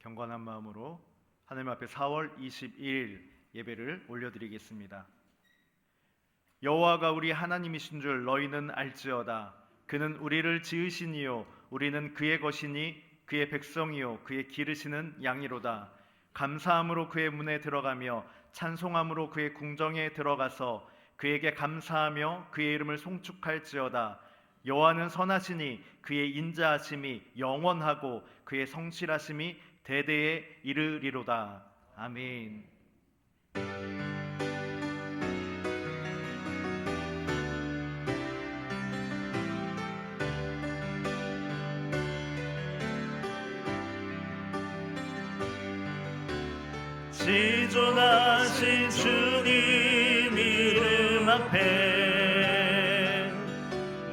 경건한 마음으로 하나님 앞에 4월 22일 예배를 올려드리겠습니다. 여호와가 우리 하나님이신 줄 너희는 알지어다. 그는 우리를 지으시니요 우리는 그의 것이니 그의 백성이요 그의 기르시는 양이로다. 감사함으로 그의 문에 들어가며 찬송함으로 그의 궁정에 들어가서 그에게 감사하며 그의 이름을 송축할지어다. 여호와는 선하시니 그의 인자하심이 영원하고 그의 성실하심이 대대에 이르리로다. 아멘. 지존하신 주님 이름 앞에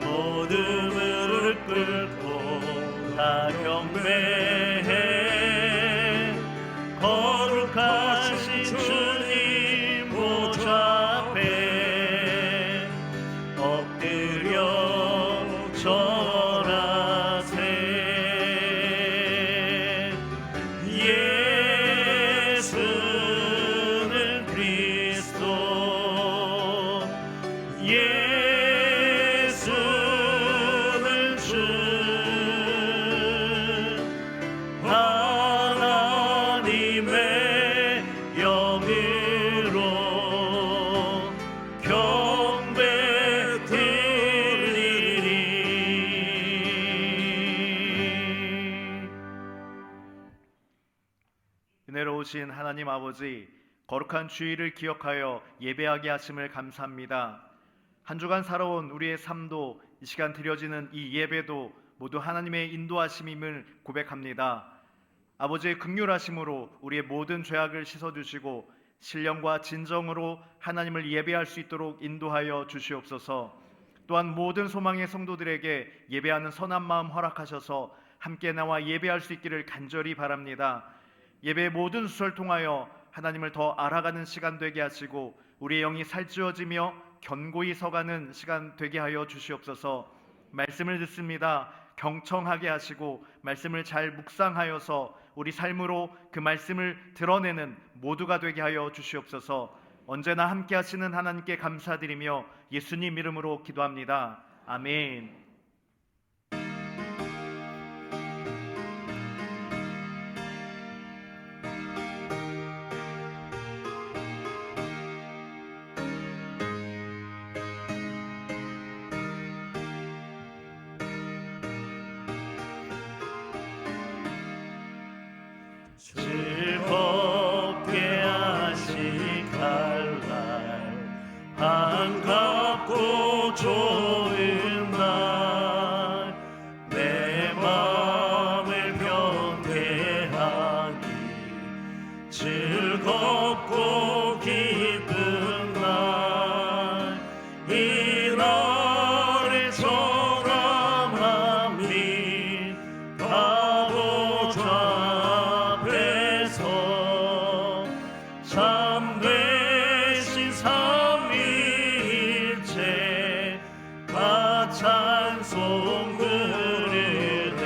모든 무릎 꿇고 다 경배해. 거룩하신 주님 보좌 앞에 엎드려 절하세. 예수는 그리스도, 예수는 주, 하나님의 영으로 경배 드리리. 은혜로우신 하나님 아버지, 거룩한 주일을 기억하여 예배하게 하심을 감사합니다. 한 주간 살아온 우리의 삶도 이 시간 드려지는 이 예배도 모두 하나님의 인도하심임을 고백합니다. 아버지의 긍휼하심으로 우리의 모든 죄악을 씻어주시고 신령과 진정으로 하나님을 예배할 수 있도록 인도하여 주시옵소서. 또한 모든 소망의 성도들에게 예배하는 선한 마음 허락하셔서 함께 나와 예배할 수 있기를 간절히 바랍니다. 예배의 모든 수를 통하여 하나님을 더 알아가는 시간 되게 하시고 우리의 영이 살찌워지며 견고히 서가는 시간 되게 하여 주시옵소서. 말씀을 듣습니다. 경청하게 하시고 말씀을 잘 묵상하여서 우리 삶으로 그 말씀을 드러내는 모두가 되게 하여 주시옵소서. 언제나 함께 하시는 하나님께 감사드리며 예수님 이름으로 기도합니다. 아멘. 즐겁게 하시갈 날, 반갑고 좋은 날, 내 마음을 변개하니 즐겁고 기쁜 날, 이 날에 정함하니 가보자 참되신 삼위일체 다 찬송 부르네.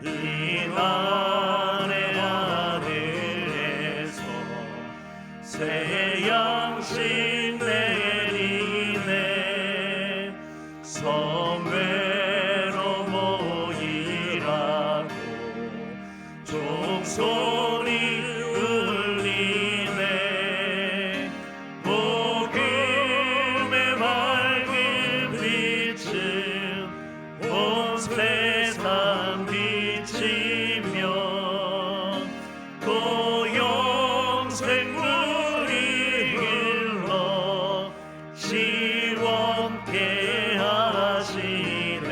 이 날의 하늘에서 새 양식 내리네. 성회로 모이라고 종소리 울리네. 복음의 밝은 빛은 온 세상 비치며 또 영생 물이 흘러 시원케 하시네.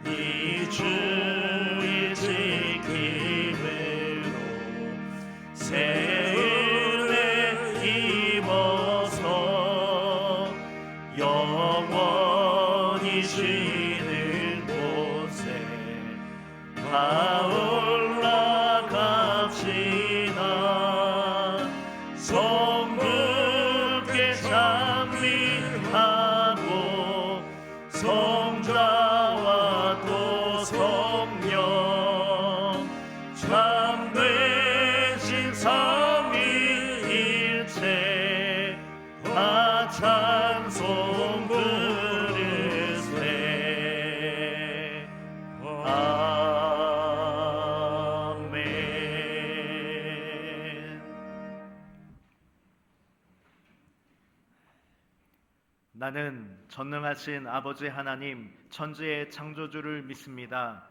이 주의 지킴으로 새 은혜 입어서 영원히 쉬는 곳에 다 올라갑시다. 성부께 찬미하고 성자와 또 성령 나는 전능하신 아버지 하나님 천지의 창조주를 믿습니다.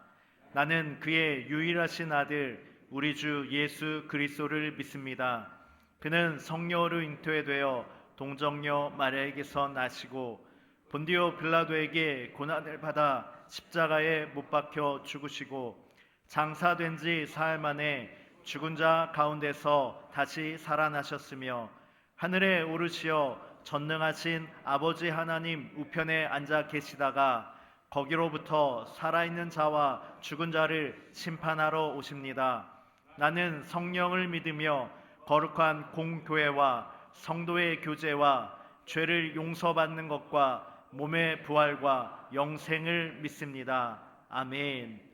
나는 그의 유일하신 아들 우리 주 예수 그리스도를 믿습니다. 그는 성령으로 잉태되어 동정녀 마리아에게서 나시고 본디오 빌라도에게 고난을 받아 십자가에 못 박혀 죽으시고 장사된 지 사흘 만에 죽은 자 가운데서 다시 살아나셨으며 하늘에 오르시어 전능하신 아버지 하나님 우편에 앉아 계시다가 거기로부터 살아있는 자와 죽은 자를 심판하러 오십니다. 나는 성령을 믿으며 거룩한 공교회와 성도의 교제와 죄를 용서받는 것과 몸의 부활과 영생을 믿습니다. 아멘.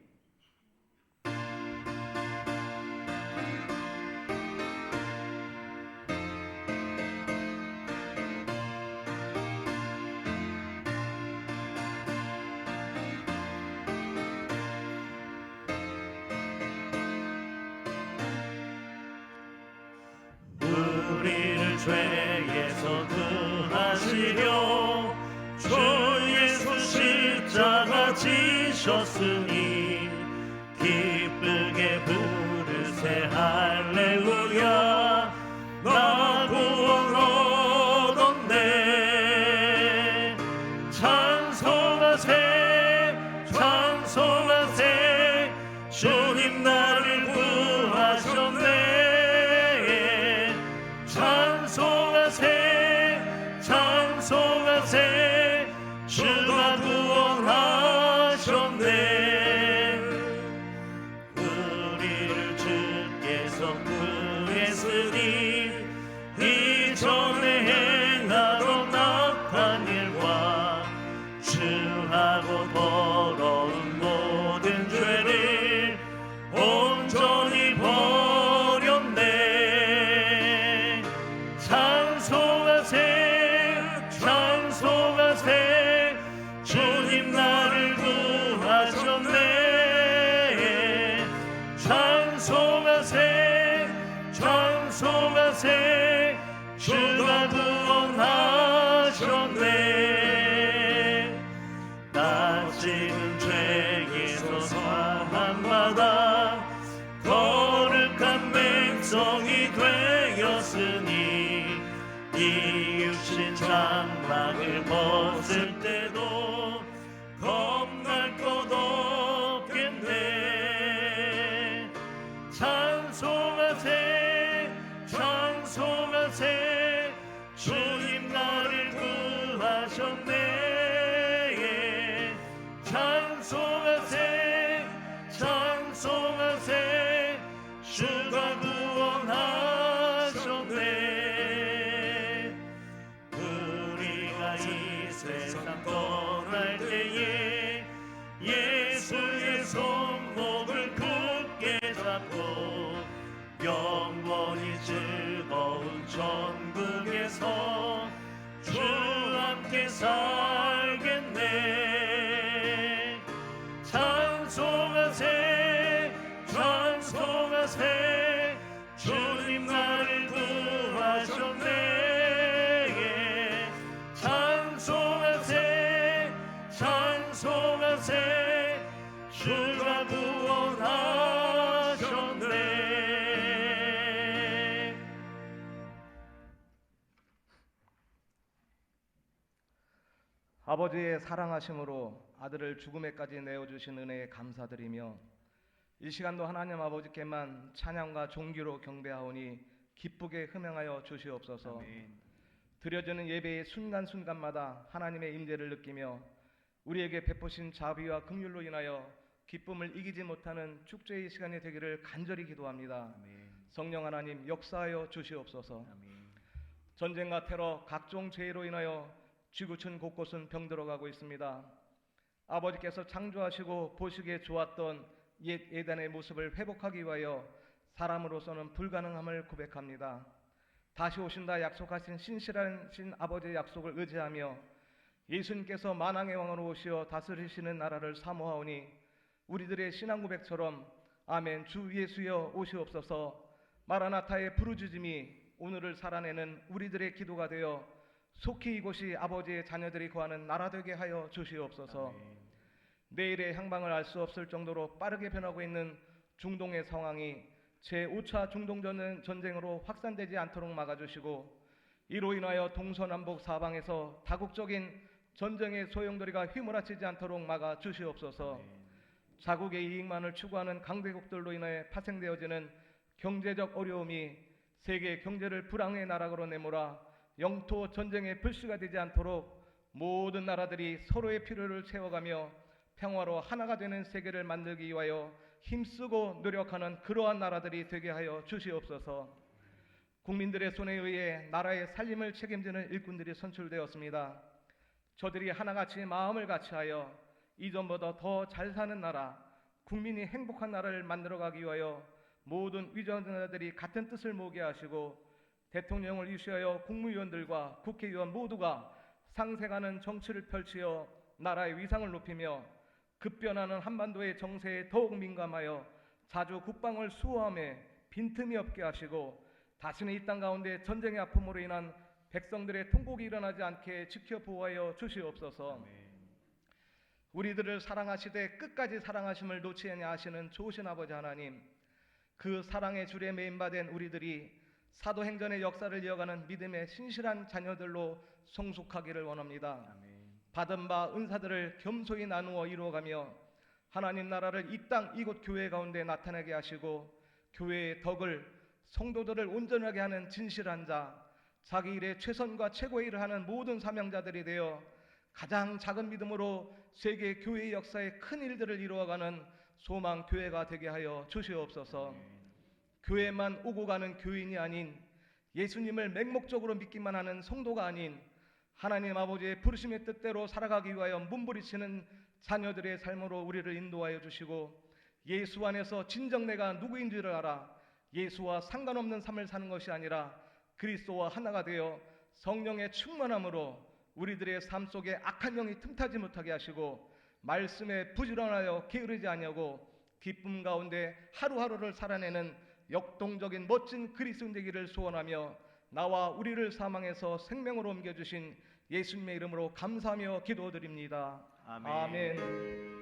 우리를 죄에서 구하시려 주 예수 십자가 지셨으니 기쁘게 부르세 할렐루야 나 구원 얻었네 찬송하세 찬송하세 주님 나를 구하셨네 찬송하세 찬송하세 주가 구원하셨네 우리를 주께서 구했으니 이전에 행하던 악한 일과 주하고 더러운 모든 죄를 온전히 버렸네 찬송하세 찬송하세 주님 나를 구하셨네 찬송하세 찬송하세 주가 구원하셨네 나 지금 죄에서 사함받아 거룩한 백성이 되었으니 이 육신 장막을 벗을 때도 겁날 것 없겠네 찬송하세 찬송하세 주님 나를 구하셨네 찬송하세 찬송하세 주가 구원하셨네 우리가 이 세상 떠날 때에 예수의 손목을 굳게 잡고 영원히 즐거운 천국에서 주와 함께 살겠네 찬송하세 찬송하세 주님 나를 구하셨네 찬송하세 찬송하세 주가 구원하셨네 아버지의 사랑하심으로 아들을 죽음에까지 내어주신 은혜에 감사드리며 이 시간도 하나님 아버지께만 찬양과 존귀로 경배하오니 기쁘게 흠양하여 주시옵소서. 아멘. 드려지는 예배의 순간순간마다 하나님의 임재를 느끼며 우리에게 베푸신 자비와 긍휼로 인하여 기쁨을 이기지 못하는 축제의 시간이 되기를 간절히 기도합니다. 아멘. 성령 하나님 역사하여 주시옵소서. 아멘. 전쟁과 테러, 각종 죄로 인하여 지구촌 곳곳은 병들어가고 있습니다. 아버지께서 창조하시고 보시기에 좋았던 옛 예단의 모습을 회복하기 위하여 사람으로서는 불가능함을 고백합니다. 다시 오신다 약속하신 신실하신 아버지의 약속을 의지하며 예수님께서 만왕의 왕으로 오시어 다스리시는 나라를 사모하오니 우리들의 신앙 고백처럼 아멘 주 예수여 오시옵소서 마라나타의 부르짖음이 오늘을 살아내는 우리들의 기도가 되어 속히 이곳이 아버지의 자녀들이 거하는 나라 되게 하여 주시옵소서. 아멘. 내일의 향방을 알 수 없을 정도로 빠르게 변하고 있는 중동의 상황이 제5차 중동 전쟁으로 확산되지 않도록 막아주시고, 이로 인하여 동서남북 사방에서 다국적인 전쟁의 소용돌이가 휘몰아치지 않도록 막아 주시옵소서. 아멘. 자국의 이익만을 추구하는 강대국들로 인해 파생되어지는 경제적 어려움이 세계 경제를 불황의 나락으로 내몰아 영토 전쟁의 불씨가 되지 않도록 모든 나라들이 서로의 필요를 채워가며 평화로 하나가 되는 세계를 만들기 위하여 힘쓰고 노력하는 그러한 나라들이 되게 하여 주시옵소서. 국민들의 손에 의해 나라의 살림을 책임지는 일꾼들이 선출되었습니다. 저들이 하나같이 마음을 같이하여 이전보다 더 잘 사는 나라, 국민이 행복한 나라를 만들어가기 위하여 모든 위정자들이 같은 뜻을 모으게 하시고, 대통령을 이수하여 국무위원들과 국회의원 모두가 상생하는 정치를 펼치어 나라의 위상을 높이며 급변하는 한반도의 정세에 더욱 민감하여 자주 국방을 수호함에 빈틈이 없게 하시고, 다시는 이 땅 가운데 전쟁의 아픔으로 인한 백성들의 통곡이 일어나지 않게 지켜 보호하여 주시옵소서. 아멘. 우리들을 사랑하시되 끝까지 사랑하심을 놓지 아니하시는 좋으신 아버지 하나님, 그 사랑의 줄에 매인받은 우리들이 사도행전의 역사를 이어가는 믿음의 신실한 자녀들로 성숙하기를 원합니다. 아멘. 받은 바 은사들을 겸손히 나누어 이루어가며 하나님 나라를 이 땅 이곳 교회 가운데 나타나게 하시고, 교회의 덕을 성도들을 온전하게 하는 진실한 자, 자기 일에 최선과 최고의 일을 하는 모든 사명자들이 되어 가장 작은 믿음으로 세계 교회의 역사에 큰 일들을 이루어가는 소망 교회가 되게 하여 주시옵소서. 교회만 오고 가는 교인이 아닌, 예수님을 맹목적으로 믿기만 하는 성도가 아닌, 하나님 아버지의 부르심의 뜻대로 살아가기 위하여 몸부리치는 자녀들의 삶으로 우리를 인도하여 주시고, 예수 안에서 진정 내가 누구인 줄을 알아 예수와 상관없는 삶을 사는 것이 아니라 그리스도와 하나가 되어 성령의 충만함으로 우리들의 삶 속에 악한 영이 틈타지 못하게 하시고, 말씀에 부지런하여 게으르지 아니하고 기쁨 가운데 하루하루를 살아내는 역동적인 멋진 그리스도인 되기를 소원하며, 나와 우리를 사망에서 생명으로 옮겨주신 예수님의 이름으로 감사하며 기도드립니다. 아멘. 아멘.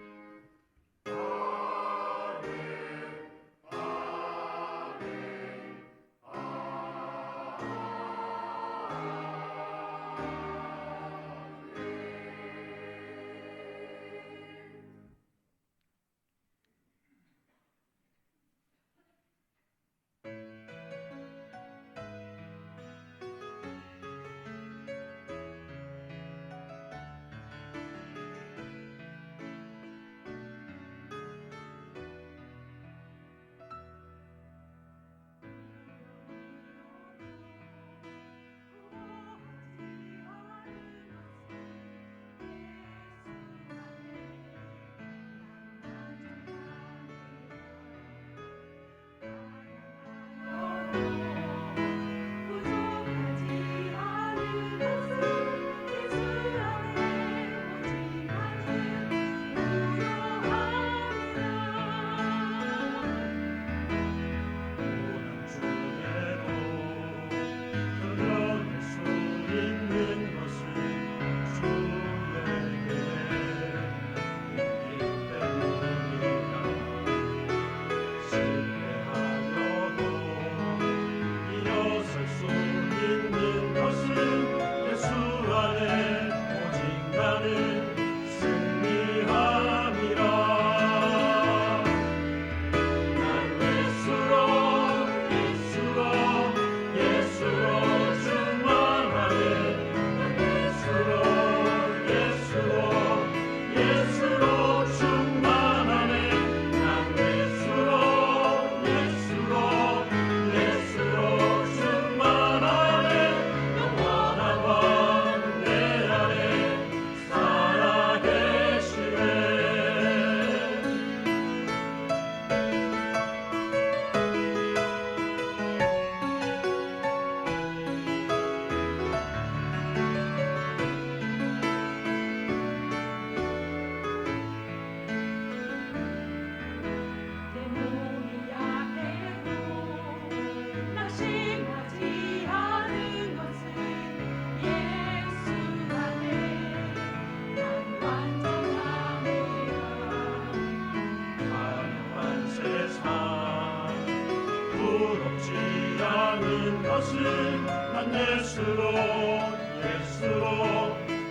모든 것은 난 예수로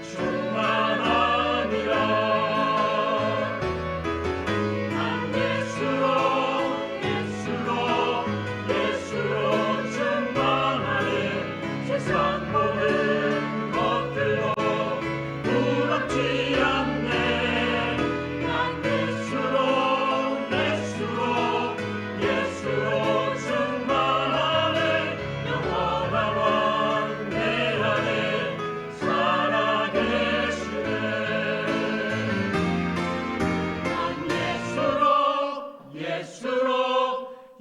충만하니라. 난 예수로 충만하니 세상 모든 것들로 부럽지 않네. 난 예수로 충만하네. 영원한 왕 내 안에 살아계시네. 난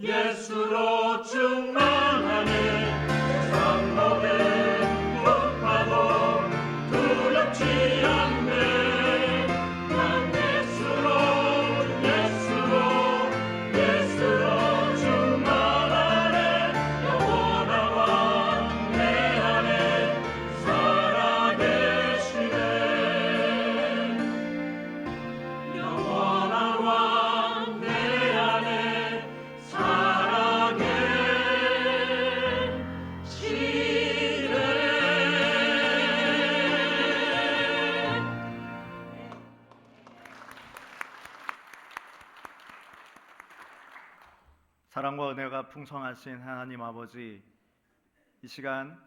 예수로 충만하네. 세상 모든 풍파도 두렵지 않네. 난 예수로 충만하네. 영원한 왕 내 안에 살아계시네. 영원한 왕 내 안에 살아계시네. 사랑과 은혜가 풍성하신 하나님 아버지, 이 시간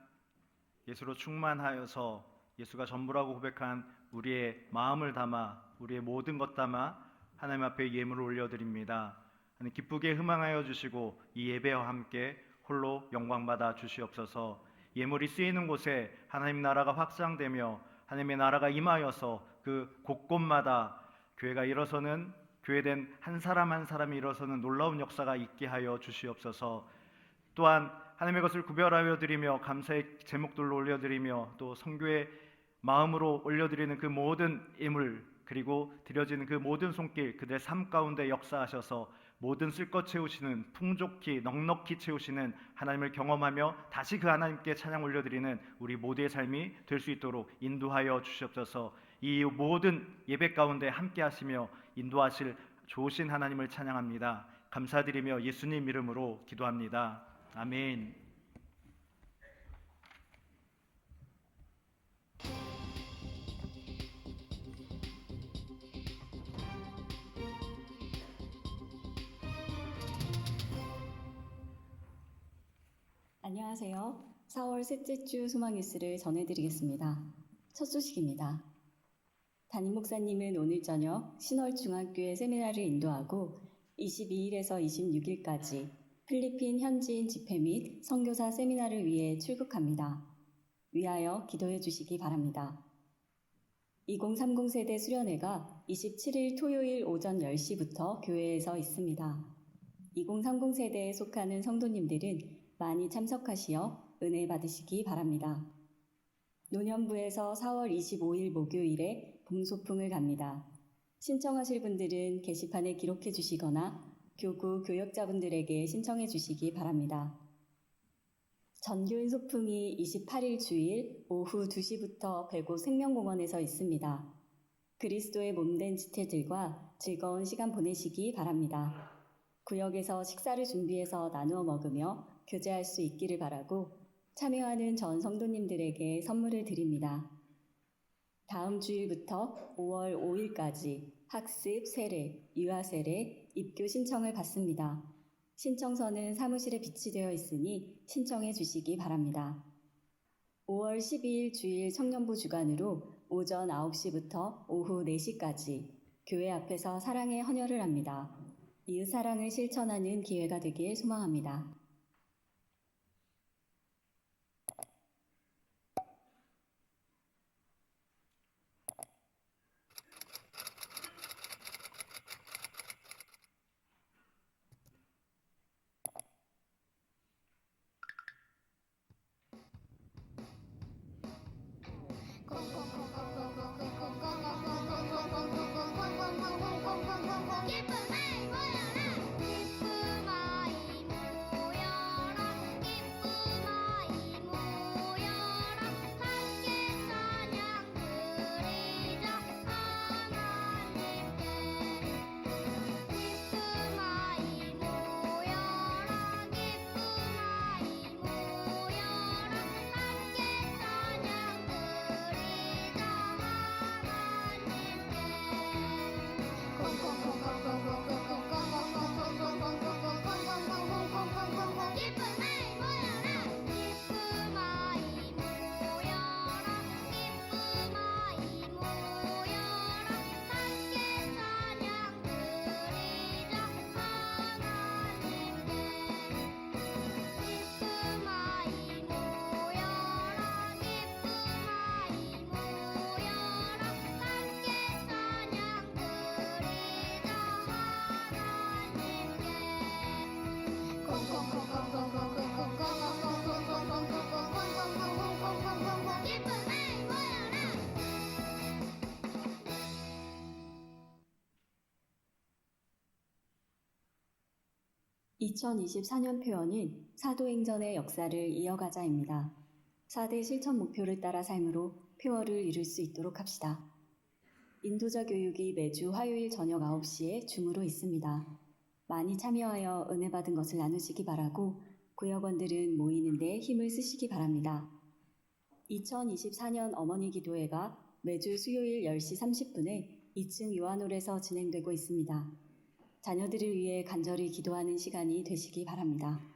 예수로 충만하여서 예수가 전부라고 고백한 우리의 마음을 담아 우리의 모든 것 담아 하나님 앞에 예물을 올려드립니다. 하나님 기쁘게 흥망하여 주시고 이 예배와 함께 홀로 영광받아 주시옵소서. 예물이 쓰이는 곳에 하나님 나라가 확장되며 하나님의 나라가 임하여서 그 곳곳마다 교회가 일어서는, 교회된 한 사람 한 사람이 일어서는 놀라운 역사가 있게 하여 주시옵소서. 또한 하나님의 것을 구별하여 드리며 감사의 제목들로 올려드리며 또 선교의 마음으로 올려드리는 그 모든 예물, 그리고 드려지는 그 모든 손길, 그들의 삶 가운데 역사하셔서 모든 쓸 것 채우시는, 풍족히 넉넉히 채우시는 하나님을 경험하며 다시 그 하나님께 찬양 올려드리는 우리 모두의 삶이 될 수 있도록 인도하여 주시옵소서. 이 모든 예배 가운데 함께 하시며 인도하실 좋으신 하나님을 찬양합니다. 감사드리며 예수님 이름으로 기도합니다. 아멘. 안녕하세요. 4월 셋째 주 소망 뉴스를 전해드리겠습니다. 첫 소식입니다. 담임 목사님은 오늘 저녁 신월중앙교회 세미나를 인도하고 22일에서 26일까지 필리핀 현지인 집회 및 선교사 세미나를 위해 출국합니다. 위하여 기도해 주시기 바랍니다. 2030 세대 수련회가 27일 토요일 오전 10시부터 교회에서 있습니다. 2030 세대에 속하는 성도님들은 많이 참석하시어 은혜 받으시기 바랍니다. 노년부에서 4월 25일 목요일에 봄소풍을 갑니다. 신청하실 분들은 게시판에 기록해 주시거나 교구 교역자분들에게 신청해 주시기 바랍니다. 전교인 소풍이 28일 주일 오후 2시부터 백오 생명공원에서 있습니다. 그리스도의 몸된 지체들과 즐거운 시간 보내시기 바랍니다. 구역에서 식사를 준비해서 나누어 먹으며 교제할 수 있기를 바라고 참여하는 전 성도님들에게 선물을 드립니다. 다음 주일부터 5월 5일까지 학습, 세례, 유아 세례, 입교 신청을 받습니다. 신청서는 사무실에 비치되어 있으니 신청해 주시기 바랍니다. 5월 12일 주일 청년부 주간으로 오전 9시부터 오후 4시까지 교회 앞에서 사랑의 헌혈을 합니다. 이웃 사랑을 실천하는 기회가 되길 소망합니다. 기쁨을 모여라 기쁨 아이 모여 2024년 표어는 사도행전의 역사를 이어가자입니다. 4대 실천 목표를 따라 삶으로 표어를 이룰 수 있도록 합시다. 인도자 교육이 매주 화요일 저녁 9시에 줌으로 있습니다. 많이 참여하여 은혜 받은 것을 나누시기 바라고 구역원들은 모이는 데 힘을 쓰시기 바랍니다. 2024년 어머니 기도회가 매주 수요일 10시 30분에 2층 요한홀에서 진행되고 있습니다. 자녀들을 위해 간절히 기도하는 시간이 되시기 바랍니다.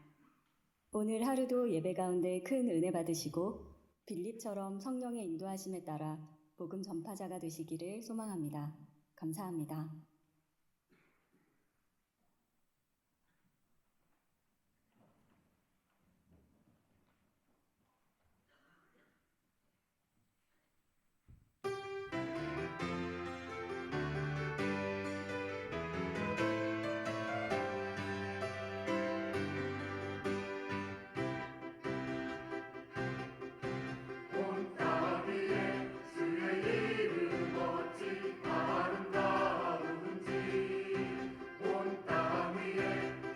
오늘 하루도 예배 가운데 큰 은혜 받으시고 빌립처럼 성령의 인도하심에 따라 복음 전파자가 되시기를 소망합니다. 감사합니다. 온 땅 위에 주의 이름 어찌 아름다운지 온 땅 위에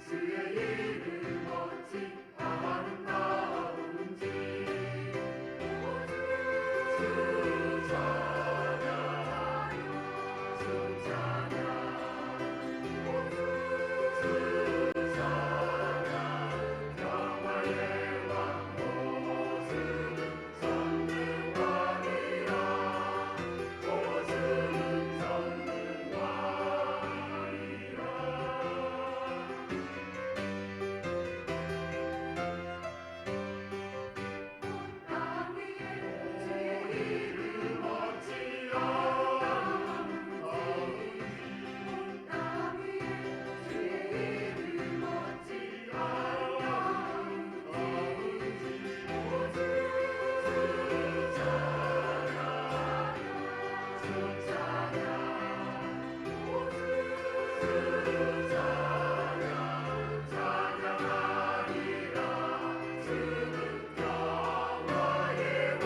주의 이름 어찌 아름다운지 주 찬양 주 찬양 주 찬양 영화의 왕 오주는 전능왕이라 오주는 전능왕이라 땅 위에 주의 이름 어찌 아름다운지 땅 위에 주의 이름 어찌 아름다운지 오주 찬양 주 찬양 오주 찬양 찬양하리라 주는 영화의 왕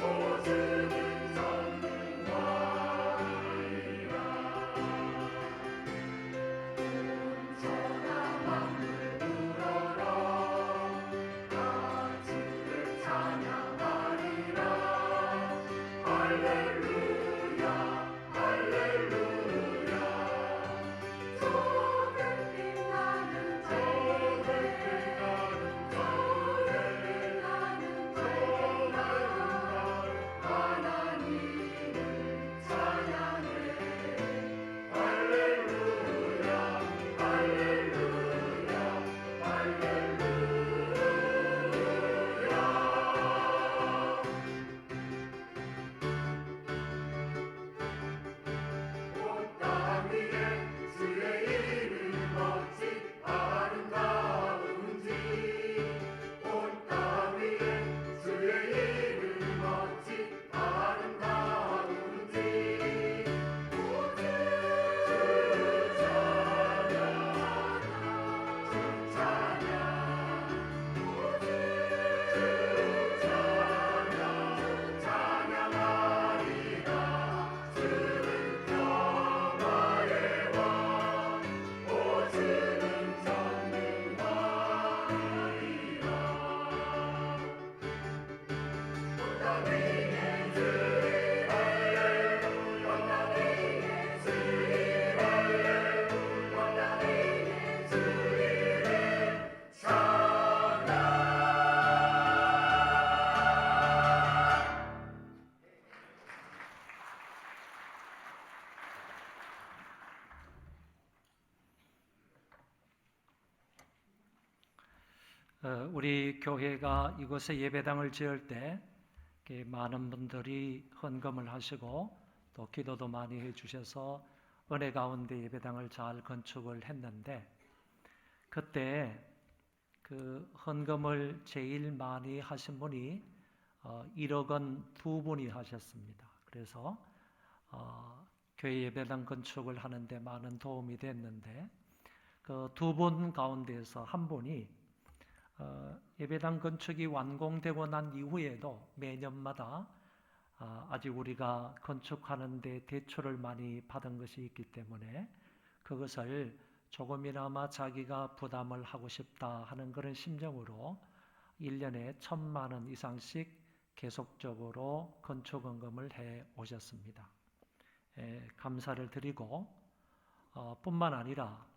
오주는 전능왕이라 온전한 만물 불어라 다 주를 찬양하리라 할렐루야 할렐루야 저들 빛나는 저들 빛나는 저들 빛나는 저들 하나님을 찬양해 할렐루야 할렐루야 할렐루야 온 땅 위에 주의 이름 어찌 아름다운지 온 땅 위에 주의 이름 어찌 아름다운지 오주 찬양 주 찬양 오주 찬양 찬양하리라 주는 영화의 왕 오주는 전능왕이라 온 땅 위에 주의 할렐루야 온 땅 위에 주의 할렐루야 온 땅 위에 주의를 찬양 우리 교회가 이곳에 예배당을 지을 때 이렇게 많은 분들이 헌금을 하시고 또 기도도 많이 해주셔서 은혜 가운데 예배당을 잘 건축을 했는데 그때 그 헌금을 제일 많이 하신 분이 1억 원 두 분이 하셨습니다. 그래서 교회 예배당 건축을 하는데 많은 도움이 됐는데 그 두 분 가운데서 한 분이 예배당 건축이 완공되고 난 이후에도 매년마다 아직 우리가 건축하는 데 대출을 많이 받은 것이 있기 때문에 그것을 조금이나마 자기가 부담을 하고 싶다 하는 그런 심정으로 1년에 1,000만 원 이상씩 계속적으로 건축원금을 해 오셨습니다. 감사를 드리고 뿐만 아니라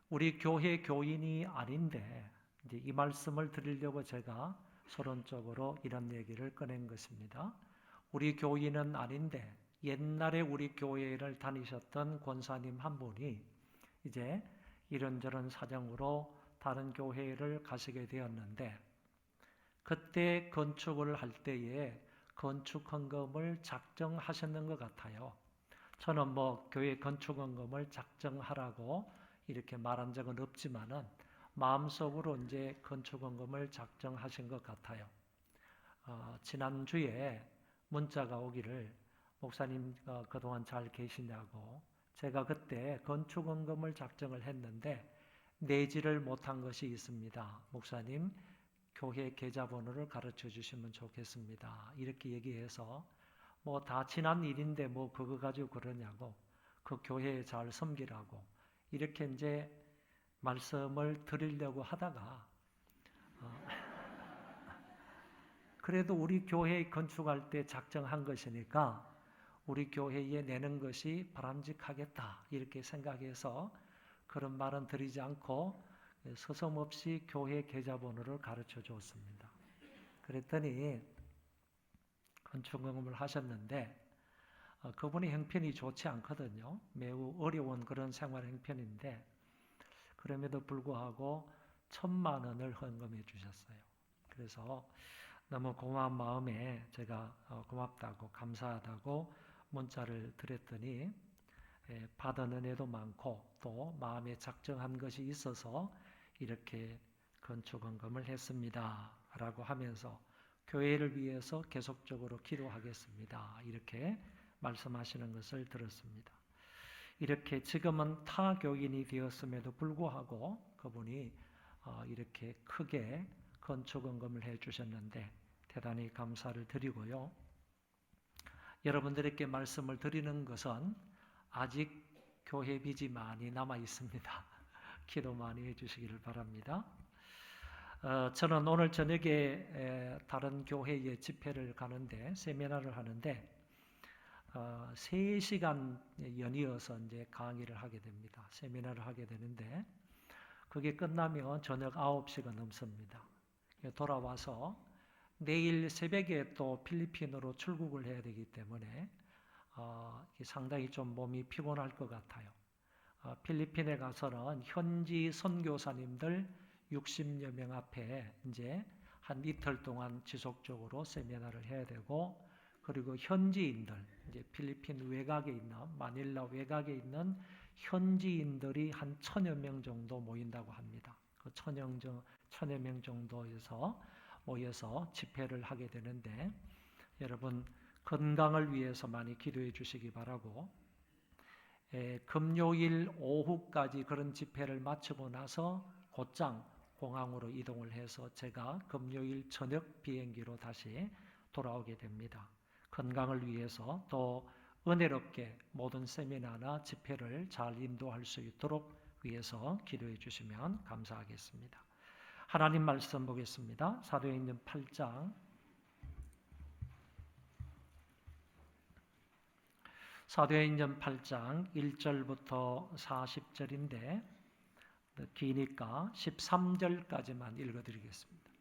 우리 교회 교인이 아닌데 이제 이 말씀을 드리려고 제가 서론적으로 이런 얘기를 꺼낸 것입니다. 우리 교인은 아닌데 옛날에 우리 교회를 다니셨던 권사님 한 분이 이제 이런저런 사정으로 다른 교회를 가시게 되었는데 그때 건축을 할 때에 건축헌금을 작정하셨는 것 같아요. 저는 뭐 교회 건축헌금을 작정하라고 이렇게 말한 적은 없지만은 마음속으로 이제 건축헌금을 작정하신 것 같아요. 지난주에 문자가 오기를 목사님 그동안 잘 계시냐고 제가 그때 건축헌금을 작정을 했는데 내지를 못한 것이 있습니다. 목사님 교회 계좌번호를 가르쳐 주시면 좋겠습니다. 이렇게 얘기해서 뭐 다 지난 일인데 뭐 그거 가지고 그러냐고 그 교회에 잘 섬기라고 이렇게 이제 말씀을 드리려고 하다가 그래도 우리 교회 건축할 때 작정한 것이니까 우리 교회에 내는 것이 바람직하겠다 이렇게 생각해서 그런 말은 드리지 않고 서슴없이 교회 계좌번호를 가르쳐 줬습니다. 그랬더니 건축헌금을 하셨는데 그분의 형편이 좋지 않거든요. 매우 어려운 그런 생활 형편인데 그럼에도 불구하고 1,000만 원을 헌금해 주셨어요. 그래서 너무 고마운 마음에 제가 고맙다고 감사하다고 문자를 드렸더니 받은 은혜도 많고 또 마음에 작정한 것이 있어서 이렇게 건축헌금을 했습니다 라고 하면서 교회를 위해서 계속적으로 기도하겠습니다 이렇게 말씀하시는 것을 들었습니다. 이렇게 지금은 타교인이 되었음에도 불구하고 그분이 이렇게 크게 건축헌금을 해 주셨는데 대단히 감사를 드리고요. 여러분들에게 말씀을 드리는 것은 아직 교회 빚이 많이 남아 있습니다. 기도 많이 해주시기를 바랍니다. 저는 오늘 저녁에 다른 교회에 집회를 가는데 세미나를 하는데 3시간 연이어서 이제 강의를 하게 됩니다. 세미나를 하게 되는데 그게 끝나면 저녁 9시가 넘습니다. 돌아와서 내일 새벽에 또 필리핀으로 출국을 해야 되기 때문에 상당히 좀 몸이 피곤할 것 같아요. 필리핀에 가서는 현지 선교사님들 60여 명 앞에 이제 한 이틀 동안 지속적으로 세미나를 해야 되고 그리고 현지인들 이제 필리핀 외곽에 있는 마닐라 외곽에 있는 현지인들이 한 1,000여 명 정도 모인다고 합니다. 그 1,000여 명 정도에서 모여서 집회를 하게 되는데 여러분 건강을 위해서 많이 기도해 주시기 바라고 금요일 오후까지 그런 집회를 마치고 나서 곧장 공항으로 이동을 해서 제가 금요일 저녁 비행기로 다시 돌아오게 됩니다. 건강을 위해서 또 은혜롭게 모든 세미나나 집회를 잘 인도할 수 있도록 위해서 기도해 주시면 감사하겠습니다. 하나님 말씀 보겠습니다. 사도행전 8장 사도행전 8장 1절부터 40절인데 기니까 13절까지만 읽어드리겠습니다.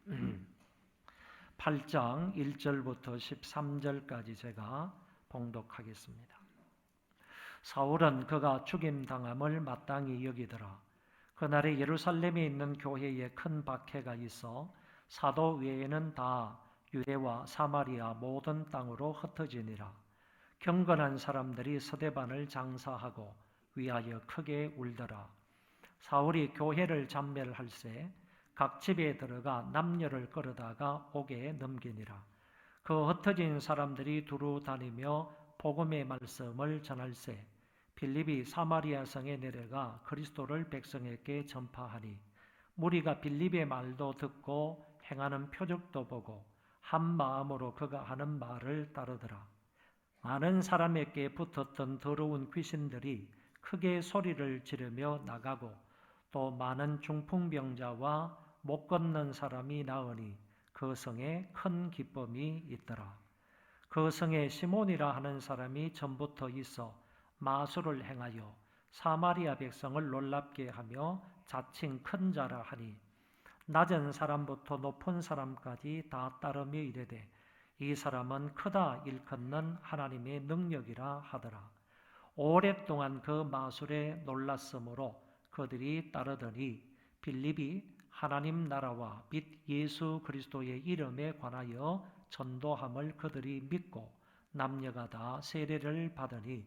8장 1절부터 13절까지 제가 봉독하겠습니다. 사울은 그가 죽임당함을 마땅히 여기더라. 그날에 예루살렘에 있는 교회에 큰 박해가 있어 사도 외에는 다 유대와 사마리아 모든 땅으로 흩어지니라. 경건한 사람들이 서대반을 장사하고 위하여 크게 울더라. 사울이 교회를 잠멸할세 각 집에 들어가 남녀를 끌어다가 옥에 넘기니라. 그 흩어진 사람들이 두루 다니며 복음의 말씀을 전할세 빌립이 사마리아 성에 내려가 그리스도를 백성에게 전파하니 무리가 빌립의 말도 듣고 행하는 표적도 보고 한 마음으로 그가 하는 말을 따르더라. 많은 사람에게 붙었던 더러운 귀신들이 크게 소리를 지르며 나가고 또 많은 중풍병자와 못 걷는 사람이 나으니 그 성에 큰 기쁨이 있더라. 그 성에 시몬이라 하는 사람이 전부터 있어 마술을 행하여 사마리아 백성을 놀랍게 하며 자칭 큰 자라 하니 낮은 사람부터 높은 사람까지 다 따르며 이르되 이 사람은 크다 일컫는 하나님의 능력이라 하더라. 오랫동안 그 마술에 놀랐으므로 그들이 따르더니 빌립이 하나님 나라와 및 예수 그리스도의 이름에 관하여 전도함을 그들이 믿고 남녀가 다 세례를 받으니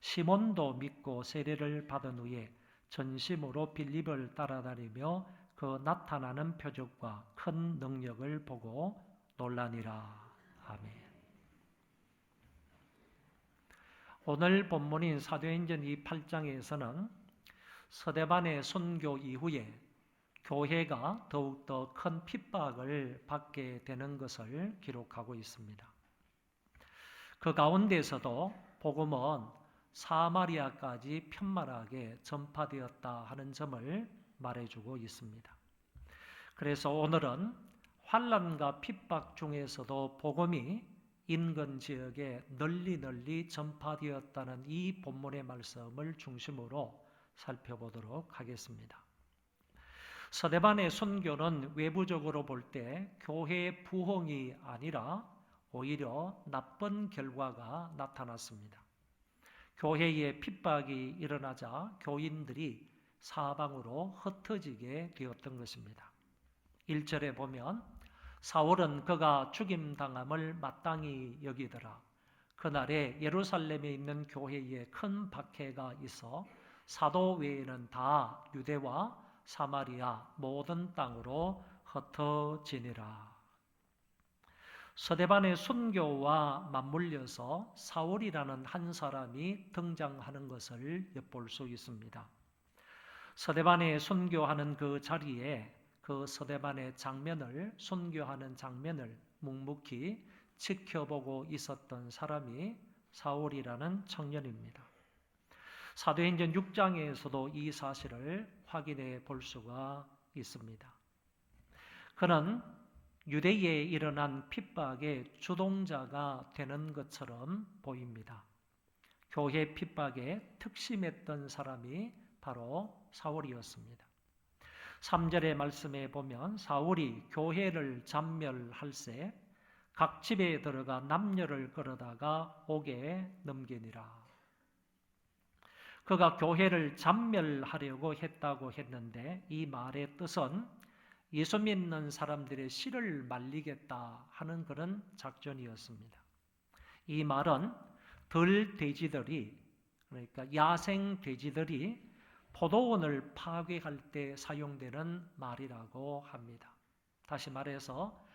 시몬도 믿고 세례를 받은 후에 전심으로 빌립을 따라다니며 그 나타나는 표적과 큰 능력을 보고 놀라니라. 아멘. 오늘 본문인 사도행전 8장에서는 스데반의 선교 이후에 교회가 더욱더 큰 핍박을 받게 되는 것을 기록하고 있습니다. 그 가운데서도 복음은 사마리아까지 편만하게 전파되었다 하는 점을 말해주고 있습니다. 그래서 오늘은 환난과 핍박 중에서도 복음이 인근 지역에 널리 전파되었다는 이 본문의 말씀을 중심으로 살펴보도록 하겠습니다. 스데반의 선교는 외부적으로 볼 때 교회의 부흥이 아니라 오히려 나쁜 결과가 나타났습니다. 교회에 핍박이 일어나자 교인들이 사방으로 흩어지게 되었던 것입니다. 1절에 보면 사울은 그가 죽임당함을 마땅히 여기더라. 그날에 예루살렘에 있는 교회에 큰 박해가 있어 사도 외에는 다 유대와 사마리아 모든 땅으로 흩어지니라. 스데반의 순교와 맞물려서 사울이라는 한 사람이 등장하는 것을 엿볼 수 있습니다. 스데반의 순교하는 그 자리에 그 스데반의 장면을 순교하는 장면을 묵묵히 지켜보고 있었던 사람이 사울이라는 청년입니다. 사도행전 6장에서도 이 사실을 확인해 볼 수가 있습니다. 그는 유대에 일어난 핍박의 주동자가 되는 것처럼 보입니다. 교회 핍박에 특심했던 사람이 바로 사울이었습니다. 3절의 말씀에 보면 사울이 교회를 잔멸할세 각 집에 들어가 남녀를 끌어다가 옥에 넘기니라. 그가 교회를 잔멸하려고 했다고 했는데 이 말의 뜻은 예수 믿는 사람들의 씨를 말리겠다 하는 그런 작전이었습니다. 이 말은 들돼지들이 그러니까 야생 돼지들이 포도원을 파괴할 때 사용되는 말이라고 합니다. 다시 말해서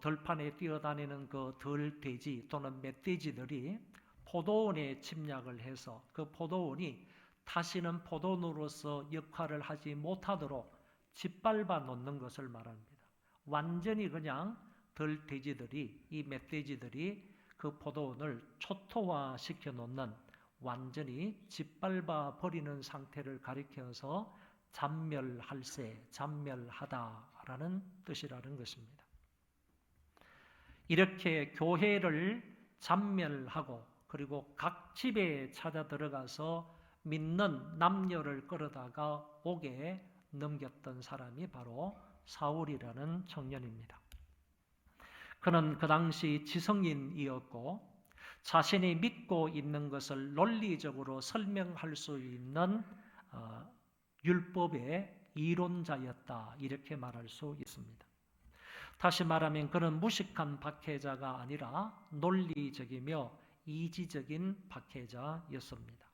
들판에 뛰어다니는 그 들돼지 또는 멧돼지들이 포도원에 침략을 해서 그 포도원이 다시는 포도원으로서 역할을 하지 못하도록 짓밟아 놓는 것을 말합니다. 완전히 그냥 들돼지들이 이 멧돼지들이 그 포도원을 초토화시켜 놓는 완전히 짓밟아 버리는 상태를 가리켜서 잔멸할세, 잔멸하다라는 뜻이라는 것입니다. 이렇게 교회를 잔멸하고 그리고 각 집에 찾아 들어가서 믿는 남녀를 끌어다가 옥에 넘겼던 사람이 바로 사울이라는 청년입니다. 그는 그 당시 지성인이었고 자신이 믿고 있는 것을 논리적으로 설명할 수 있는 율법의 이론자였다 이렇게 말할 수 있습니다. 다시 말하면 그는 무식한 박해자가 아니라 논리적이며 이지적인 박해자였습니다.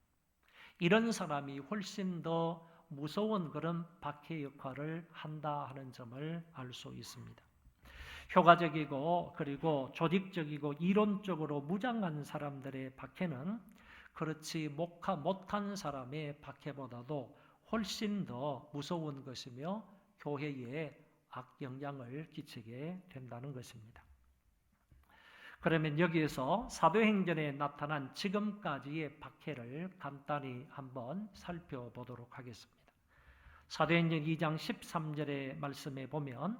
이런 사람이 훨씬 더 무서운 그런 박해 역할을 한다 하는 점을 알 수 있습니다. 효과적이고 그리고 조직적이고 이론적으로 무장한 사람들의 박해는 그렇지 못한 사람의 박해보다도 훨씬 더 무서운 것이며 교회에 악영향을 끼치게 된다는 것입니다. 그러면 여기에서 사도행전에 나타난 지금까지의 박해를 간단히 한번 살펴보도록 하겠습니다. 사도행전 2장 13절의 말씀에 보면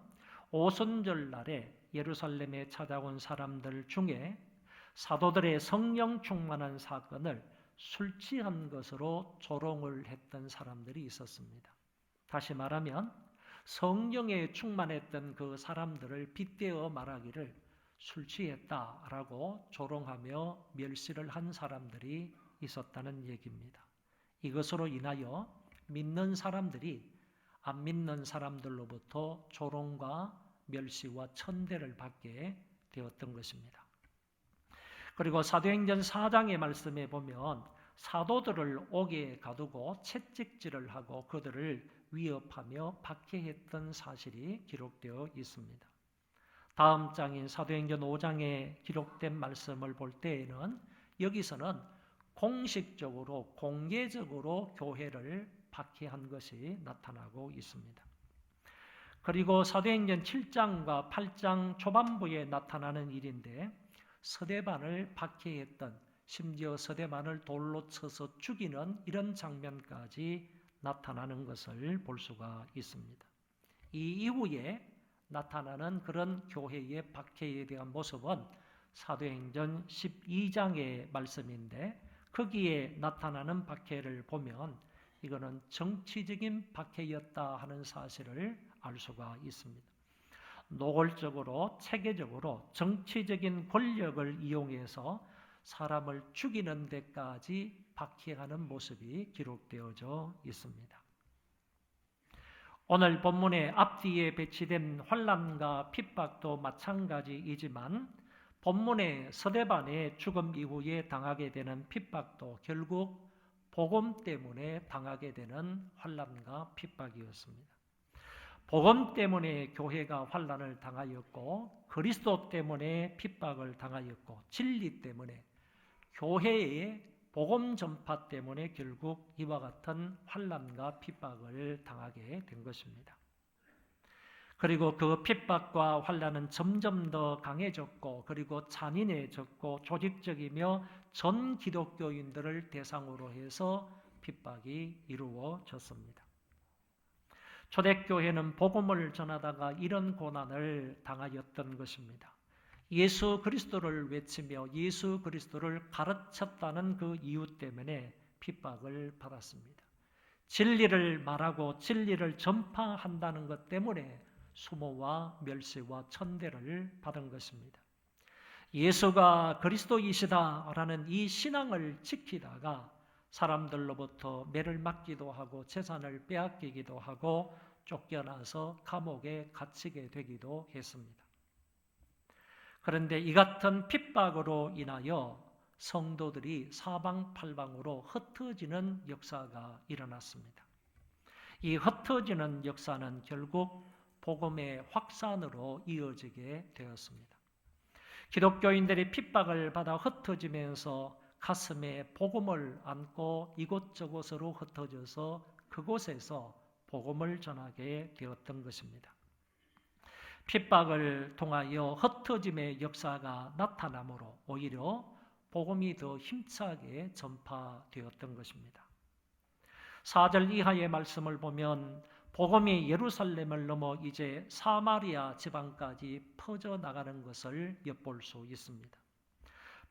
오순절 날에 예루살렘에 찾아온 사람들 중에 사도들의 성령 충만한 사건을 술 취한 것으로 조롱을 했던 사람들이 있었습니다. 다시 말하면 성령에 충만했던 그 사람들을 빗대어 말하기를 술 취했다라고 조롱하며 멸시를 한 사람들이 있었다는 얘기입니다. 이것으로 인하여 믿는 사람들이 안 믿는 사람들로부터 조롱과 멸시와 천대를 받게 되었던 것입니다. 그리고 사도행전 4장의 말씀에 보면 사도들을 옥에 가두고 채찍질을 하고 그들을 위협하며 박해했던 사실이 기록되어 있습니다. 다음 장인 사도행전 5장에 기록된 말씀을 볼 때에는 여기서는 공식적으로 공개적으로 교회를 박해한 것이 나타나고 있습니다. 그리고 사도행전 7장과 8장 초반부에 나타나는 일인데 서대반을 박해했던, 심지어 서대반을 돌로 쳐서 죽이는 이런 장면까지 나타나는 것을 볼 수가 있습니다. 이 이후에 나타나는 그런 교회의 박해에 대한 모습은 사도행전 12장의 말씀인데 거기에 나타나는 박해를 보면 이거는 정치적인 박해였다 하는 사실을 알 수가 있습니다. 노골적으로 체계적으로 정치적인 권력을 이용해서 사람을 죽이는 데까지 박해하는 모습이 기록되어져 있습니다. 오늘 본문의 앞뒤에 배치된 환난과 핍박도 마찬가지이지만 본문의 서대반의 죽음 이후에 당하게 되는 핍박도 결국 복음 때문에 당하게 되는 환난과 핍박이었습니다. 복음 때문에 교회가 환난을 당하였고 그리스도 때문에 핍박을 당하였고 진리 때문에 교회의 복음 전파 때문에 결국 이와 같은 환난과 핍박을 당하게 된 것입니다. 그리고 그 핍박과 환난은 점점 더 강해졌고 그리고 잔인해졌고 조직적이며 전 기독교인들을 대상으로 해서 핍박이 이루어졌습니다. 초대교회는 복음을 전하다가 이런 고난을 당하였던 것입니다. 예수 그리스도를 외치며 예수 그리스도를 가르쳤다는 그 이유 때문에 핍박을 받았습니다. 진리를 말하고 진리를 전파한다는 것 때문에 수모와 멸시와 천대를 받은 것입니다. 예수가 그리스도이시다라는 이 신앙을 지키다가 사람들로부터 매를 맞기도 하고 재산을 빼앗기기도 하고 쫓겨나서 감옥에 갇히게 되기도 했습니다. 그런데 이 같은 핍박으로 인하여 성도들이 사방팔방으로 흩어지는 역사가 일어났습니다. 이 흩어지는 역사는 결국 복음의 확산으로 이어지게 되었습니다. 기독교인들이 핍박을 받아 흩어지면서 가슴에 복음을 안고 이곳저곳으로 흩어져서 그곳에서 복음을 전하게 되었던 것입니다. 핍박을 통하여 흩어짐의 역사가 나타나므로 오히려 복음이 더 힘차게 전파되었던 것입니다. 4절 이하의 말씀을 보면 복음이 예루살렘을 넘어 이제 사마리아 지방까지 퍼져나가는 것을 엿볼 수 있습니다.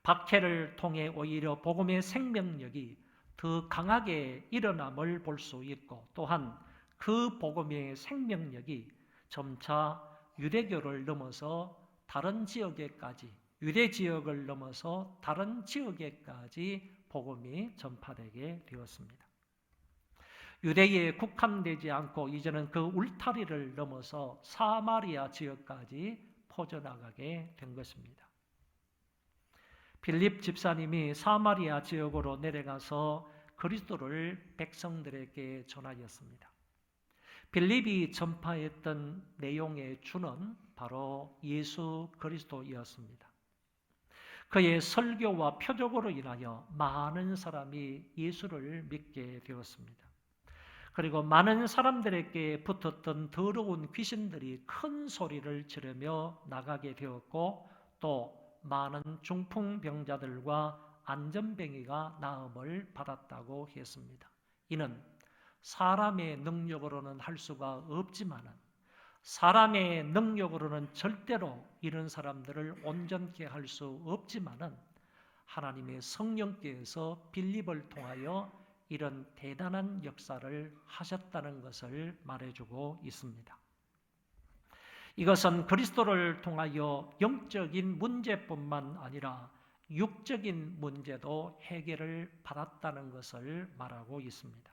박해를 통해 오히려 복음의 생명력이 더 강하게 일어남을 볼 수 있고 또한 그 복음의 생명력이 점차 유대교를 넘어서 다른 지역에까지 유대 지역을 넘어서 다른 지역에까지 복음이 전파되게 되었습니다. 유대에 국한되지 않고 이제는 그 울타리를 넘어서 사마리아 지역까지 퍼져나가게 된 것입니다. 빌립 집사님이 사마리아 지역으로 내려가서 그리스도를 백성들에게 전하였습니다. 빌립이 전파했던 내용의 주는 바로 예수 그리스도였습니다. 그의 설교와 표적으로 인하여 많은 사람이 예수를 믿게 되었습니다. 그리고 많은 사람들에게 붙었던 더러운 귀신들이 큰 소리를 지르며 나가게 되었고 또 많은 중풍병자들과 안전병이가 나음을 받았다고 했습니다. 이는 사람의 능력으로는 할 수가 없지만은 사람의 능력으로는 절대로 이런 사람들을 온전케 할 수 없지만은 하나님의 성령께서 빌립을 통하여 이런 대단한 역사를 하셨다는 것을 말해주고 있습니다. 이것은 그리스도를 통하여 영적인 문제뿐만 아니라 육적인 문제도 해결을 받았다는 것을 말하고 있습니다.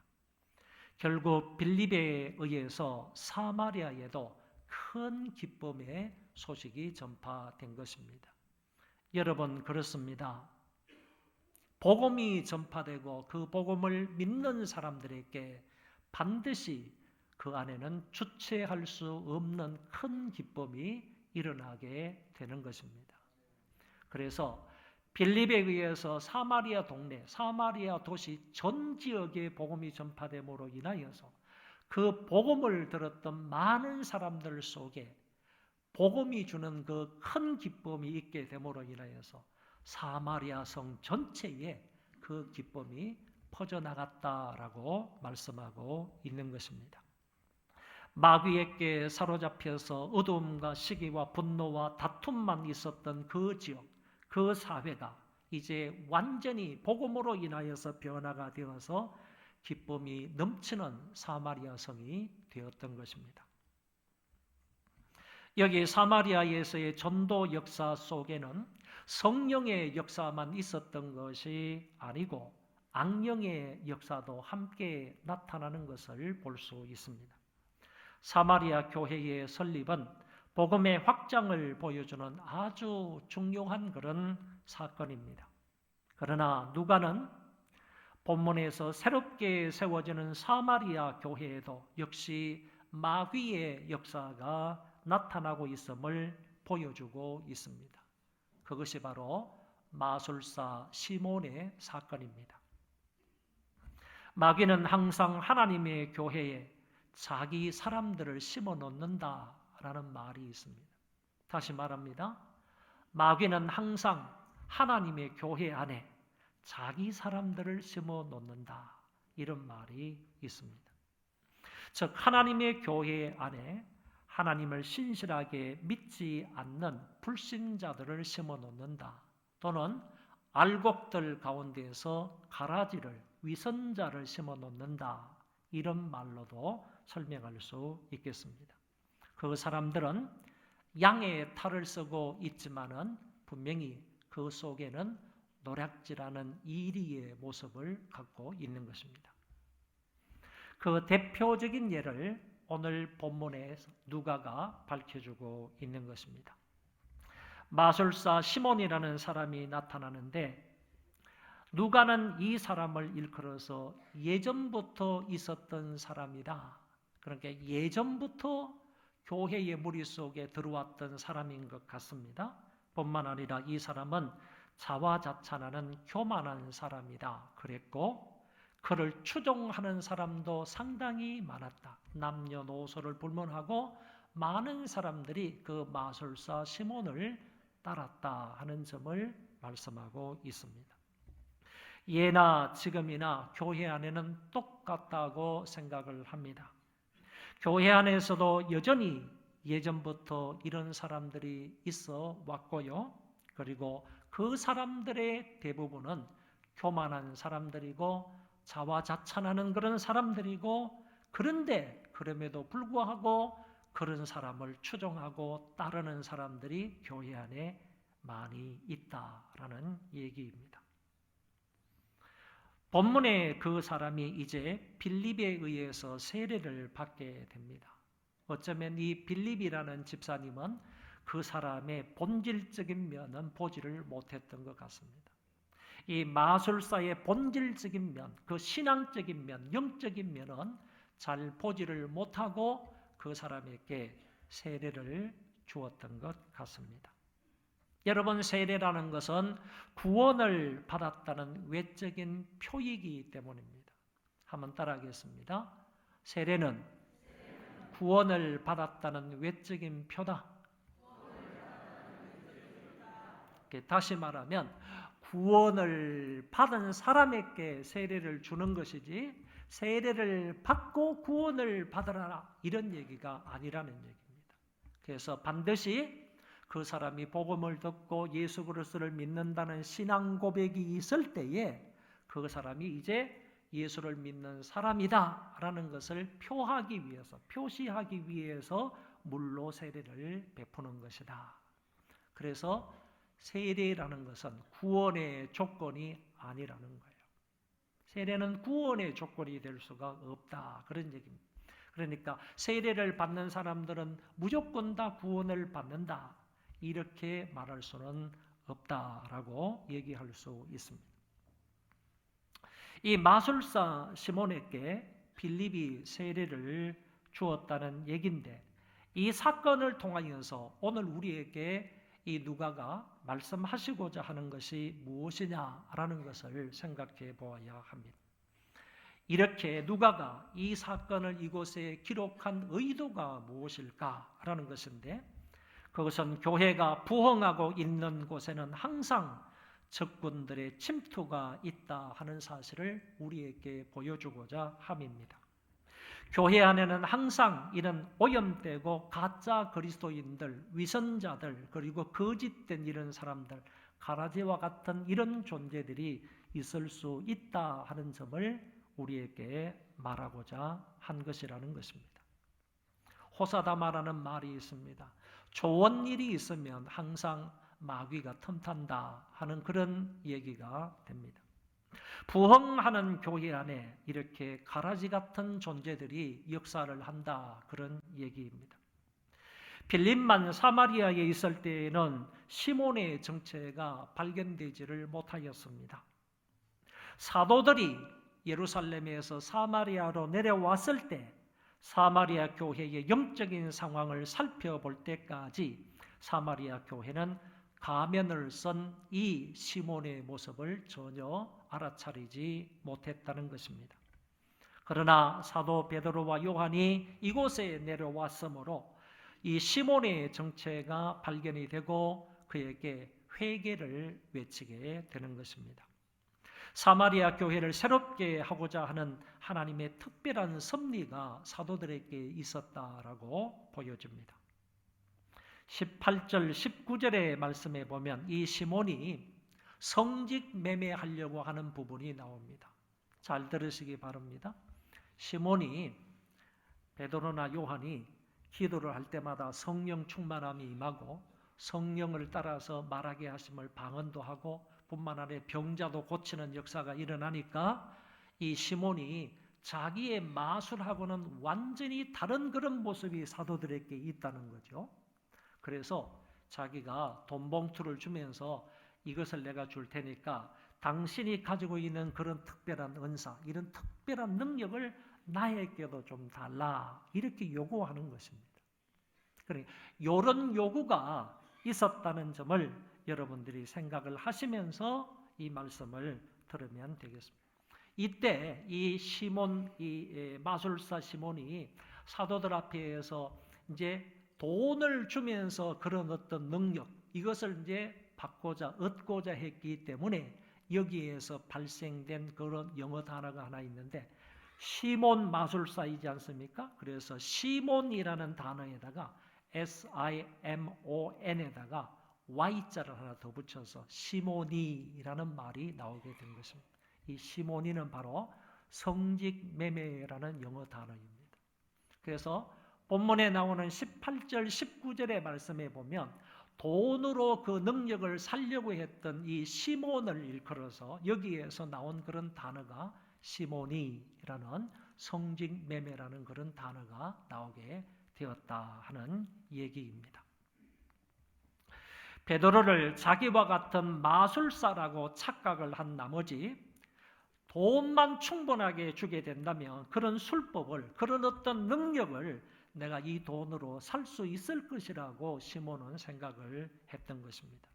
결국 빌립에 의해서 사마리아에도 큰 기쁨의 소식이 전파된 것입니다. 여러분, 그렇습니다. 복음이 전파되고 그 복음을 믿는 사람들에게 반드시 그 안에는 주체할 수 없는 큰 기쁨이 일어나게 되는 것입니다. 그래서 빌립에 의해서 사마리아 동네, 사마리아 도시 전 지역에 복음이 전파됨으로 인하여서 그 복음을 들었던 많은 사람들 속에 복음이 주는 그 큰 기쁨이 있게 됨으로 인하여서 사마리아 성 전체에 그 기쁨이 퍼져나갔다라고 말씀하고 있는 것입니다. 마귀에게 사로잡혀서 어두움과 시기와 분노와 다툼만 있었던 그 지역, 그 사회가 이제 완전히 복음으로 인하여서 변화가 되어서 기쁨이 넘치는 사마리아 성이 되었던 것입니다. 여기 사마리아에서의 전도 역사 속에는 성령의 역사만 있었던 것이 아니고 악령의 역사도 함께 나타나는 것을 볼 수 있습니다. 사마리아 교회의 설립은 복음의 확장을 보여주는 아주 중요한 그런 사건입니다. 그러나 누가는 본문에서 새롭게 세워지는 사마리아 교회에도 역시 마귀의 역사가 나타나고 있음을 보여주고 있습니다. 그것이 바로 마술사 시몬의 사건입니다. 마귀는 항상 하나님의 교회에 자기 사람들을 심어 놓는다라는 말이 있습니다. 다시 말합니다. 마귀는 항상 하나님의 교회 안에 자기 사람들을 심어 놓는다. 이런 말이 있습니다. 즉 하나님의 교회 안에 하나님을 신실하게 믿지 않는 불신자들을 심어 놓는다. 또는 알곡들 가운데서 가라지를 위선자를 심어 놓는다. 이런 말로도 설명할 수 있겠습니다. 그 사람들은 양의 탈을 쓰고 있지만은 분명히 그 속에는 노략질하는 이리의 모습을 갖고 있는 것입니다. 그 대표적인 예를 오늘 본문에 누가가 밝혀주고 있는 것입니다. 마술사 시몬이라는 사람이 나타나는데 누가는 이 사람을 일컬어서 예전부터 있었던 사람이다. 그러니까 예전부터 교회의 무리 속에 들어왔던 사람인 것 같습니다. 뿐만 아니라 이 사람은 자화자찬하는 교만한 사람이다 그랬고 그를 추종하는 사람도 상당히 많았다. 남녀노소를 불문하고 많은 사람들이 그 마술사 시몬을 따랐다 하는 점을 말씀하고 있습니다. 예나 지금이나 교회 안에는 똑같다고 생각을 합니다. 교회 안에서도 여전히 예전부터 이런 사람들이 있어 왔고요. 그리고 그 사람들의 대부분은 교만한 사람들이고 자화자찬하는 그런 사람들이고 그런데 그럼에도 불구하고 그런 사람을 추종하고 따르는 사람들이 교회 안에 많이 있다라는 얘기입니다. 본문에 그 사람이 이제 빌립에 의해서 세례를 받게 됩니다. 어쩌면 이 빌립이라는 집사님은 그 사람의 본질적인 면은 보지를 못했던 것 같습니다. 이 마술사의 본질적인 면, 그 신앙적인 면, 영적인 면은 잘 보지를 못하고 그 사람에게 세례를 주었던 것 같습니다. 여러분, 세례라는 것은 구원을 받았다는 외적인 표이기 때문입니다. 한번 따라하겠습니다. 세례는 구원을 받았다는 외적인 표다. 다시 말하면 구원을 받은 사람에게 세례를 주는 것이지 세례를 받고 구원을 받으라 이런 얘기가 아니라는 얘기입니다. 그래서 반드시 그 사람이 복음을 듣고 예수 그리스도를 믿는다는 신앙 고백이 있을 때에 그 사람이 이제 예수를 믿는 사람이다라는 것을 표시하기 위해서 물로 세례를 베푸는 것이다. 그래서 세례라는 것은 구원의 조건이 아니라는 거예요. 세례는 구원의 조건이 될 수가 없다. 그런 얘기입니다. 그러니까 세례를 받는 사람들은 무조건 다 구원을 받는다. 이렇게 말할 수는 없다라고 얘기할 수 있습니다. 이 마술사 시몬에게 빌립이 세례를 주었다는 얘기인데 이 사건을 통하여서 오늘 우리에게 이 누가가 말씀하시고자 하는 것이 무엇이냐라는 것을 생각해 보아야 합니다. 이렇게 누가가 이 사건을 이곳에 기록한 의도가 무엇일까라는 것인데 그것은 교회가 부흥하고 있는 곳에는 항상 적군들의 침투가 있다 하는 사실을 우리에게 보여주고자 함입니다. 교회 안에는 항상 이런 오염되고 가짜 그리스도인들, 위선자들, 그리고 거짓된 이런 사람들, 가라지와 같은 이런 존재들이 있을 수 있다 하는 점을 우리에게 말하고자 한 것이라는 것입니다. 호사다마라는 말이 있습니다. 좋은 일이 있으면 항상 마귀가 틈탄다 하는 그런 얘기가 됩니다. 부흥하는 교회 안에 이렇게 가라지 같은 존재들이 역사를 한다 그런 얘기입니다. 빌립만 사마리아에 있을 때에는 시몬의 정체가 발견되지를 못하였습니다. 사도들이 예루살렘에서 사마리아로 내려왔을 때 사마리아 교회의 영적인 상황을 살펴볼 때까지 사마리아 교회는 가면을 쓴 이 시몬의 모습을 전혀 알아차리지 못했다는 것입니다. 그러나 사도 베드로와 요한이 이곳에 내려왔으므로 이 시몬의 정체가 발견이 되고 그에게 회개를 외치게 되는 것입니다. 사마리아 교회를 새롭게 하고자 하는 하나님의 특별한 섭리가 사도들에게 있었다라고 보여집니다. 18절 19절의 말씀에 보면 이 시몬이 성직 매매하려고 하는 부분이 나옵니다. 잘 들으시기 바랍니다. 시몬이 베드로나 요한이 기도를 할 때마다 성령 충만함이 임하고 성령을 따라서 말하게 하심을 방언도 하고 뿐만 아니라 병자도 고치는 역사가 일어나니까 이 시몬이 자기의 마술하고는 완전히 다른 그런 모습이 사도들에게 있다는 거죠. 그래서 자기가 돈 봉투를 주면서 이것을 내가 줄 테니까 당신이 가지고 있는 그런 특별한 은사, 이런 특별한 능력을 나에게도 좀 달라 이렇게 요구하는 것입니다. 그러니까 이런 요구가 있었다는 점을 여러분들이 생각을 하시면서 이 말씀을 들으면 되겠습니다. 이때 이 시몬, 이 마술사 시몬이 사도들 앞에서 이제 돈을 주면서 그런 어떤 능력, 이것을 이제 얻고자 했기 때문에 여기에서 발생된 그런 영어 단어가 하나 있는데 시몬 마술사이지 않습니까? 그래서 시몬이라는 단어에다가 SIMON에다가 Y자를 하나 더 붙여서 시모니라는 말이 나오게 된 것입니다. 이 시모니는 바로 성직 매매라는 영어 단어입니다. 그래서 본문에 나오는 18절 19절의 말씀에 보면 돈으로 그 능력을 살려고 했던 이 시몬을 일컬어서 여기에서 나온 그런 단어가 시모니라는 성직 매매라는 그런 단어가 나오게 되었다 하는 얘기입니다. 베드로를 자기와 같은 마술사라고 착각을 한 나머지 돈만 충분하게 주게 된다면 그런 술법을, 그런 어떤 능력을 내가 이 돈으로 살 수 있을 것이라고 시몬은 생각을 했던 것입니다.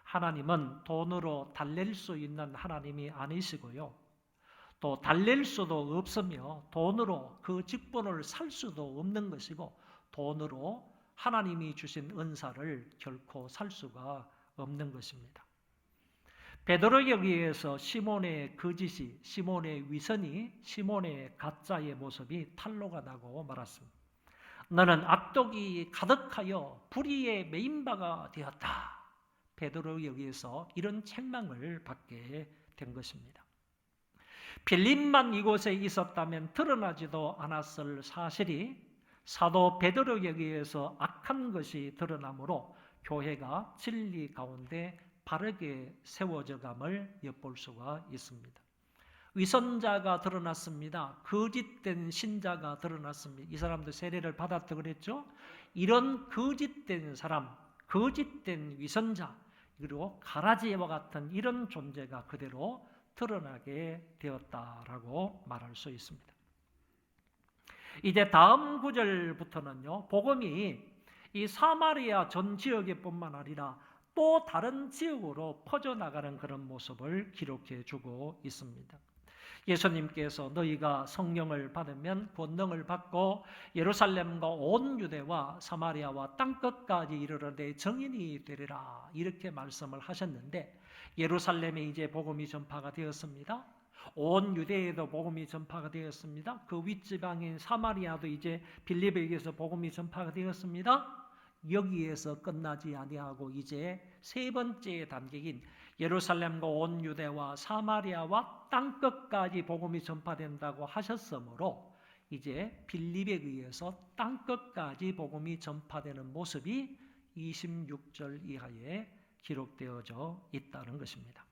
하나님은 돈으로 달랠 수 있는 하나님이 아니시고요. 또 달랠 수도 없으며 돈으로 그 직분을 살 수도 없는 것이고 돈으로 하나님이 주신 은사를 결코 살 수가 없는 것입니다. 베드로에 의해서 시몬의 거짓이, 시몬의 위선이, 시몬의 가짜의 모습이 탄로가 나고 말았습니다. 너는 악독이 가득하여 불의에 매인 바가 되었다. 베드로에 의해서 이런 책망을 받게 된 것입니다. 빌립만 이곳에 있었다면 드러나지도 않았을 사실이 사도 베드로에 의해서 악한 것이 드러나므로 교회가 진리 가운데 바르게 세워져감을 엿볼 수가 있습니다. 위선자가 드러났습니다. 거짓된 신자가 드러났습니다. 이 사람도 세례를 받았다 그랬죠? 이런 거짓된 사람, 거짓된 위선자, 그리고 가라지와 같은 이런 존재가 그대로 드러나게 되었다라고 말할 수 있습니다. 이제 다음 구절부터는요, 복음이 이 사마리아 전 지역에뿐만 아니라 또 다른 지역으로 퍼져나가는 그런 모습을 기록해 주고 있습니다. 예수님께서 너희가 성령을 받으면 권능을 받고 예루살렘과 온 유대와 사마리아와 땅끝까지 이르러 내 증인이 되리라 이렇게 말씀을 하셨는데 예루살렘에 이제 복음이 전파가 되었습니다. 온 유대에도 복음이 전파가 되었습니다. 그 윗지방인 사마리아도 이제 빌립에 의해서 복음이 전파가 되었습니다. 여기에서 끝나지 아니하고 이제 세 번째 단계인 예루살렘과 온 유대와 사마리아와 땅끝까지 복음이 전파된다고 하셨으므로 이제 빌립에 의해서 땅끝까지 복음이 전파되는 모습이 26절 이하에 기록되어져 있다는 것입니다.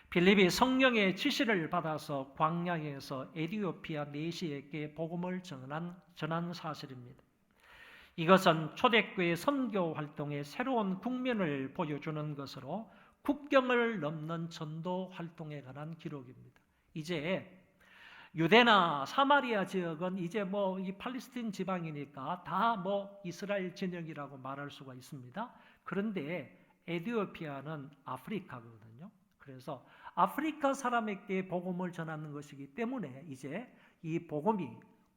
빌립이 성령의 지시를 받아서 광야에서 에티오피아 내시에게 복음을 전한 사실입니다. 이것은 초대교회 선교 활동의 새로운 국면을 보여주는 것으로 국경을 넘는 전도 활동에 관한 기록입니다. 이제 유대나 사마리아 지역은 이제 이 팔레스틴 지방이니까 다 이스라엘 진영이라고 말할 수가 있습니다. 그런데 에티오피아는 아프리카거든요. 그래서 아프리카 사람에게 복음을 전하는 것이기 때문에 이제 이 복음이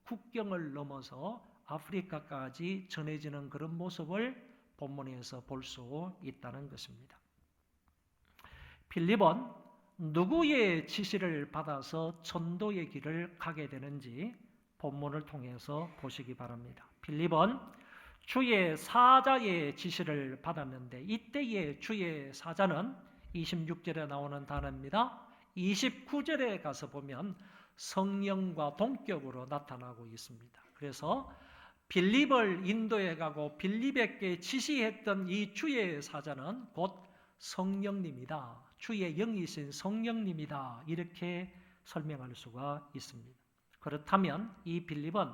국경을 넘어서 아프리카까지 전해지는 그런 모습을 본문에서 볼 수 있다는 것입니다. 빌립은 누구의 지시를 받아서 전도의 길을 가게 되는지 본문을 통해서 보시기 바랍니다. 빌립은 주의 사자의 지시를 받았는데 이때의 주의 사자는 26절에 나오는 단어입니다. 29절에 가서 보면 성령과 동격으로 나타나고 있습니다. 그래서 빌립을 인도해 가고 빌립에게 지시했던 이 주의 사자는 곧 성령님이다. 주의 영이신 성령님이다. 이렇게 설명할 수가 있습니다. 그렇다면 이 빌립은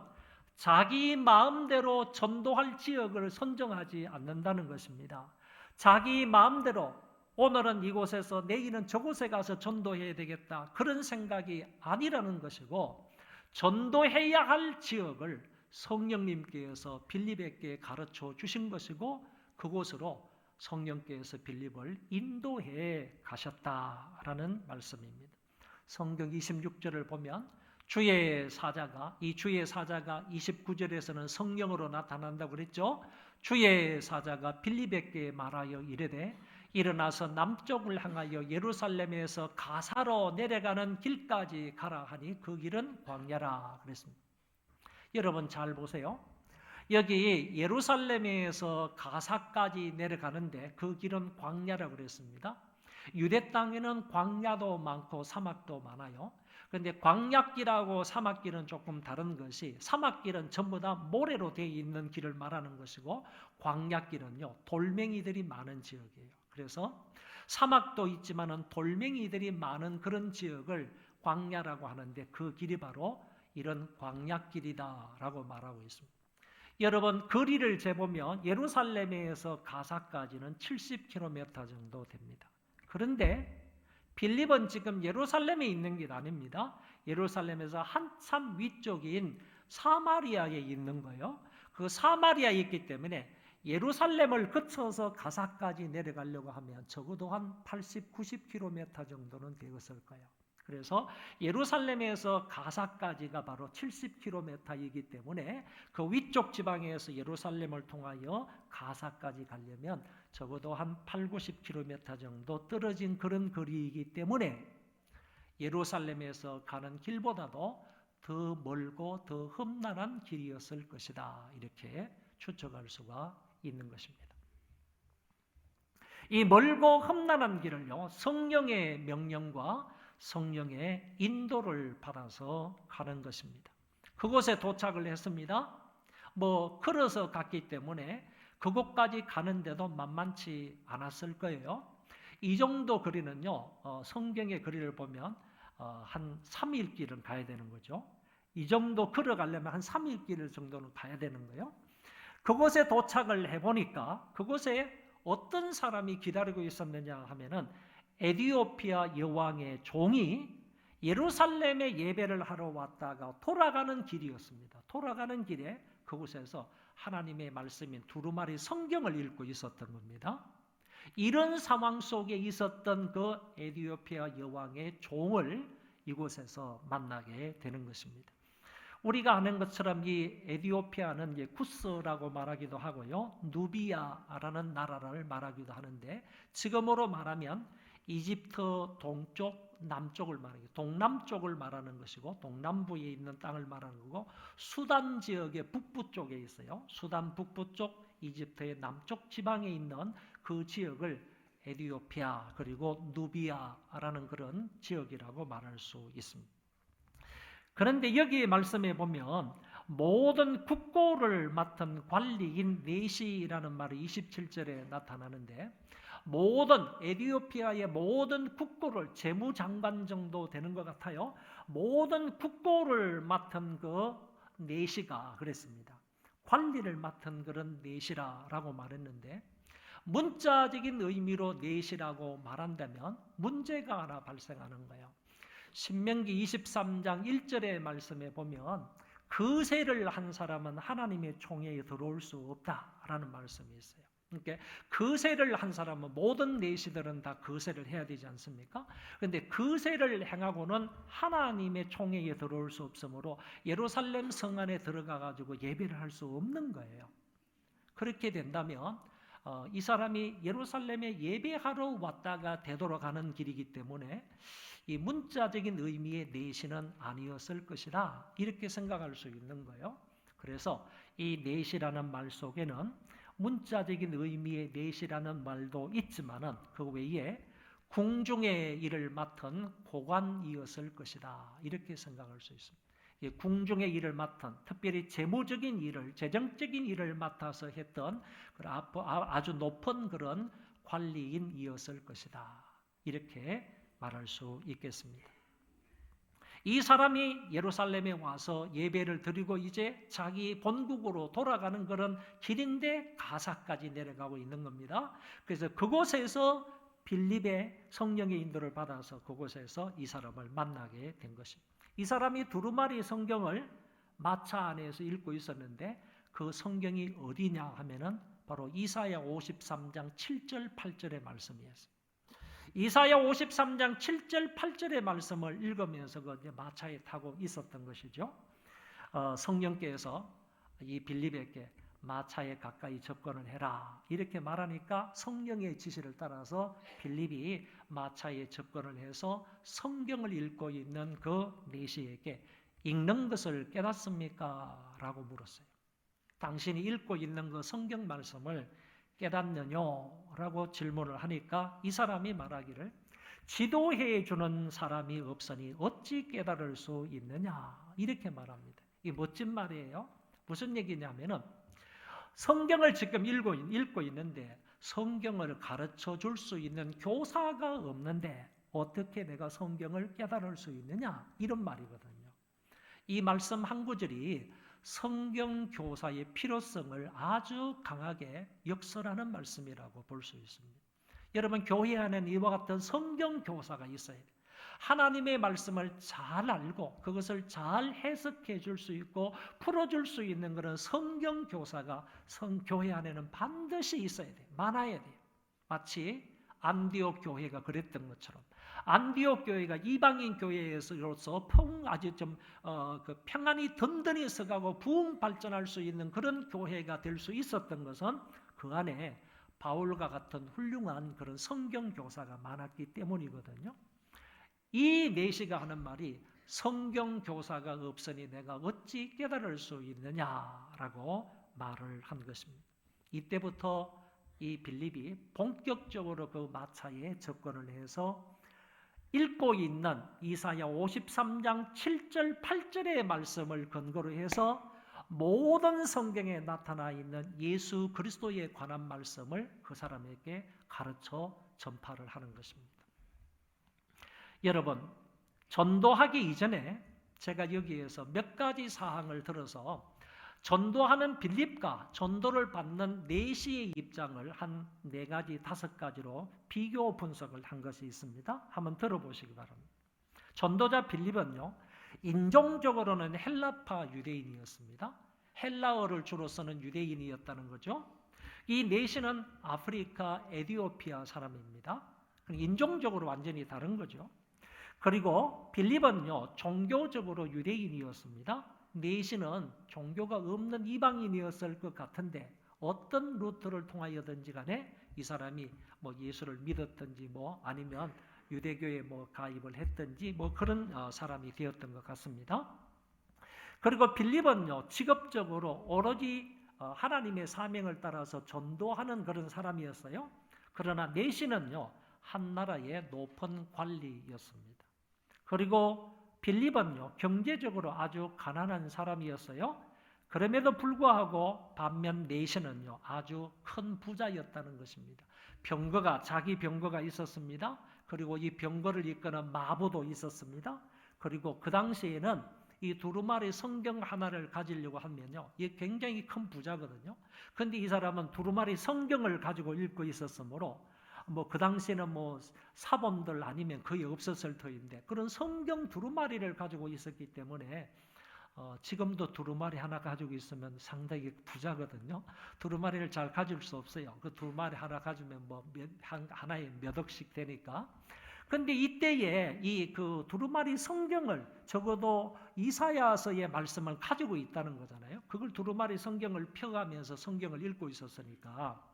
자기 마음대로 전도할 지역을 선정하지 않는다는 것입니다. 자기 마음대로 오늘은 이곳에서 내일은 저곳에 가서 전도해야 되겠다. 그런 생각이 아니라는 것이고 전도해야 할 지역을 성령님께서 빌립에게 가르쳐 주신 것이고 그곳으로 성령께서 빌립을 인도해 가셨다라는 말씀입니다. 성경 26절을 보면 주의 사자가 29절에서는 성령으로 나타난다고 그랬죠. 주의 사자가 빌립에게 말하여 이르되 일어나서 남쪽을 향하여 예루살렘에서 가사로 내려가는 길까지 가라 하니 그 길은 광야라 그랬습니다. 여러분 잘 보세요. 여기 예루살렘에서 가사까지 내려가는데 그 길은 광야라고 그랬습니다. 유대 땅에는 광야도 많고 사막도 많아요. 그런데 광야길하고 사막길은 조금 다른 것이 사막길은 전부 다 모래로 되어 있는 길을 말하는 것이고 광야길은요 돌멩이들이 많은 지역이에요. 그래서 사막도 있지만은 돌멩이들이 많은 그런 지역을 광야라고 하는데 그 길이 바로 이런 광야길이다라고 말하고 있습니다. 여러분 거리를 재보면 예루살렘에서 가사까지는 70km 정도 됩니다. 그런데 빌립은 지금 예루살렘에 있는 게 아닙니다. 예루살렘에서 한참 위쪽인 사마리아에 있는 거예요. 그 사마리아에 있기 때문에 예루살렘을 거쳐서 가사까지 내려가려고 하면 적어도 한 80, 90km 정도는 되었을 거예요. 그래서 예루살렘에서 가사까지가 바로 70km이기 때문에 그 위쪽 지방에서 예루살렘을 통하여 가사까지 가려면 적어도 한 8, 90km 정도 떨어진 그런 거리이기 때문에 예루살렘에서 가는 길보다도 더 멀고 더 험난한 길이었을 것이다. 이렇게 추측할 수가 있는 것입니다. 이 멀고 험난한 길을요, 성령의 명령과 성령의 인도를 받아서 가는 것입니다. 그곳에 도착을 했습니다. 걸어서 갔기 때문에 그곳까지 가는데도 만만치 않았을 거예요. 이 정도 거리는요, 성경의 거리를 보면 한 3일 길은 가야 되는 거죠. 이 정도 걸어가려면 한 3일 길 정도는 가야 되는 거예요. 그곳에 도착을 해보니까 그곳에 어떤 사람이 기다리고 있었느냐 하면은 에티오피아 여왕의 종이 예루살렘에 예배를 하러 왔다가 돌아가는 길이었습니다. 돌아가는 길에 그곳에서 하나님의 말씀인 두루마리 성경을 읽고 있었던 겁니다. 이런 상황 속에 있었던 그 에티오피아 여왕의 종을 이곳에서 만나게 되는 것입니다. 우리가 아는 것처럼 이 에티오피아는 쿠스라고 말하기도 하고요, 누비아라는 나라를 말하기도 하는데, 지금으로 말하면 이집트 동쪽, 남쪽을 말하고 동남쪽을 말하는 것이고, 동남부에 있는 땅을 말하는 거고, 수단 지역의 북부 쪽에 있어요. 수단 북부 쪽, 이집트의 남쪽 지방에 있는 그 지역을 에티오피아 그리고 누비아라는 그런 지역이라고 말할 수 있습니다. 그런데 여기 말씀에 보면 모든 국고를 맡은 관리인 네시라는 말이 27절에 나타나는데, 모든 에티오피아의 모든 국고를, 재무장관 정도 되는 것 같아요. 모든 국고를 맡은 그 네시가 그랬습니다. 관리를 맡은 그런 네시라고 말했는데, 문자적인 의미로 네시라고 말한다면 문제가 하나 발생하는 거예요. 신명기 23장 1절의 말씀에 보면 거세를 한 사람은 하나님의 총회에 들어올 수 없다라는 말씀이 있어요. 그러니까 거세를 한 사람은, 모든 내시들은 다 거세를 해야 되지 않습니까? 그런데 거세를 행하고는 하나님의 총회에 들어올 수 없으므로 예루살렘 성 안에 들어가 가지고 예배를 할 수 없는 거예요. 그렇게 된다면 이 사람이 예루살렘에 예배하러 왔다가 되돌아가는 길이기 때문에 이 문자적인 의미의 내시는 아니었을 것이다, 이렇게 생각할 수 있는 거예요. 그래서 이 내시라는 말 속에는 문자적인 의미의 내시라는 말도 있지만은 그 외에 궁중의 일을 맡은 고관이었을 것이다, 이렇게 생각할 수 있습니다. 궁중의 일을 맡은, 특별히 재무적인 일을, 재정적인 일을 맡아서 했던 아주 높은 그런 관리인이었을 것이다, 이렇게 말할 수 있겠습니다. 이 사람이 예루살렘에 와서 예배를 드리고 이제 자기 본국으로 돌아가는 그런 길인데 가사까지 내려가고 있는 겁니다. 그래서 그곳에서 빌립의 성령의 인도를 받아서 그곳에서 이 사람을 만나게 된 것입니다. 이 사람이 두루마리 성경을 마차 안에서 읽고 있었는데, 그 성경이 어디냐 하면은 바로 이사야 53장 7절 8절의 말씀이었습니다. 이사야 53장 7절 8절의 말씀을 읽으면서 마차에 타고 있었던 것이죠. 성령께서 이 빌립에게 마차에 가까이 접근을 해라, 이렇게 말하니까 성령의 지시를 따라서 빌립이 마차에 접근을 해서 성경을 읽고 있는 그 내시에게 읽는 것을 깨닫습니까? 라고 물었어요. 당신이 읽고 있는 그 성경 말씀을 깨닫느냐? 라고 질문을 하니까 이 사람이 말하기를, 지도해 주는 사람이 없으니 어찌 깨달을 수 있느냐, 이렇게 말합니다. 이 멋진 말이에요. 무슨 얘기냐면은 성경을 지금 읽고 있는데 성경을 가르쳐 줄 수 있는 교사가 없는데 어떻게 내가 성경을 깨달을 수 있느냐, 이런 말이거든요. 이 말씀 한 구절이 성경 교사의 필요성을 아주 강하게 역설하는 말씀이라고 볼 수 있습니다. 여러분, 교회 안에는 이와 같은 성경 교사가 있어야 돼요. 하나님의 말씀을 잘 알고 그것을 잘 해석해 줄 수 있고 풀어줄 수 있는 그런 성경 교사가 교회 안에는 반드시 있어야 돼요. 많아야 돼요. 마치 안디옥 교회가 그랬던 것처럼, 안디옥 교회가 이방인 교회로서 아주 좀 평안이 든든히 서가고 부흥 발전할 수 있는 그런 교회가 될 수 있었던 것은 그 안에 바울과 같은 훌륭한 그런 성경 교사가 많았기 때문이거든요. 이 내시가 하는 말이 성경 교사가 없으니 내가 어찌 깨달을 수 있느냐라고 말을 한 것입니다. 이때부터 이 빌립이 본격적으로 그 마차에 접근을 해서 읽고 있는 이사야 53장 7절 8절의 말씀을 근거로 해서 모든 성경에 나타나 있는 예수 그리스도에 관한 말씀을 그 사람에게 가르쳐 전파를 하는 것입니다. 여러분, 전도하기 이전에 제가 여기에서 몇 가지 사항을 들어서 전도하는 빌립과 전도를 받는 내시의 입장을 한 4가지, 5가지로 비교 분석을 한 것이 있습니다. 한번 들어보시기 바랍니다. 전도자 빌립은요, 인종적으로는 헬라파 유대인이었습니다. 헬라어를 주로 쓰는 유대인이었다는 거죠. 이 내시는 아프리카 에티오피아 사람입니다. 인종적으로 완전히 다른 거죠. 그리고 빌립은요, 종교적으로 유대인이었습니다. 내시는 종교가 없는 이방인이었을 것 같은데 어떤 루트를 통하여든지 간에 이 사람이 뭐 예수를 믿었든지 뭐 아니면 유대교에 뭐 가입을 했든지 뭐 그런 사람이 되었던 것 같습니다. 그리고 빌립은요, 직업적으로 오로지 하나님의 사명을 따라서 전도하는 그런 사람이었어요. 그러나 내시는요, 한 나라의 높은 관리였습니다. 그리고 빌립은요, 경제적으로 아주 가난한 사람이었어요. 그럼에도 불구하고 반면 내시는요, 아주 큰 부자였다는 것입니다. 자기 병거가 있었습니다. 그리고 이 병거를 이끄는 마부도 있었습니다. 그리고 그 당시에는 이 두루마리 성경 하나를 가지려고 하면요, 이게 굉장히 큰 부자거든요. 근데 이 사람은 두루마리 성경을 가지고 읽고 있었으므로 뭐 그 당시에는 뭐 사범들 아니면 거의 없었을 터인데 그런 성경 두루마리를 가지고 있었기 때문에 지금도 두루마리 하나 가지고 있으면 상당히 부자거든요. 두루마리를 잘 가질 수 없어요. 그 두루마리 하나 가지면 뭐 하나에 몇 억씩 되니까. 근데 이때에 이 그 두루마리 성경을 적어도 이사야서의 말씀을 가지고 있다는 거잖아요. 그걸 두루마리 성경을 펴가면서 성경을 읽고 있었으니까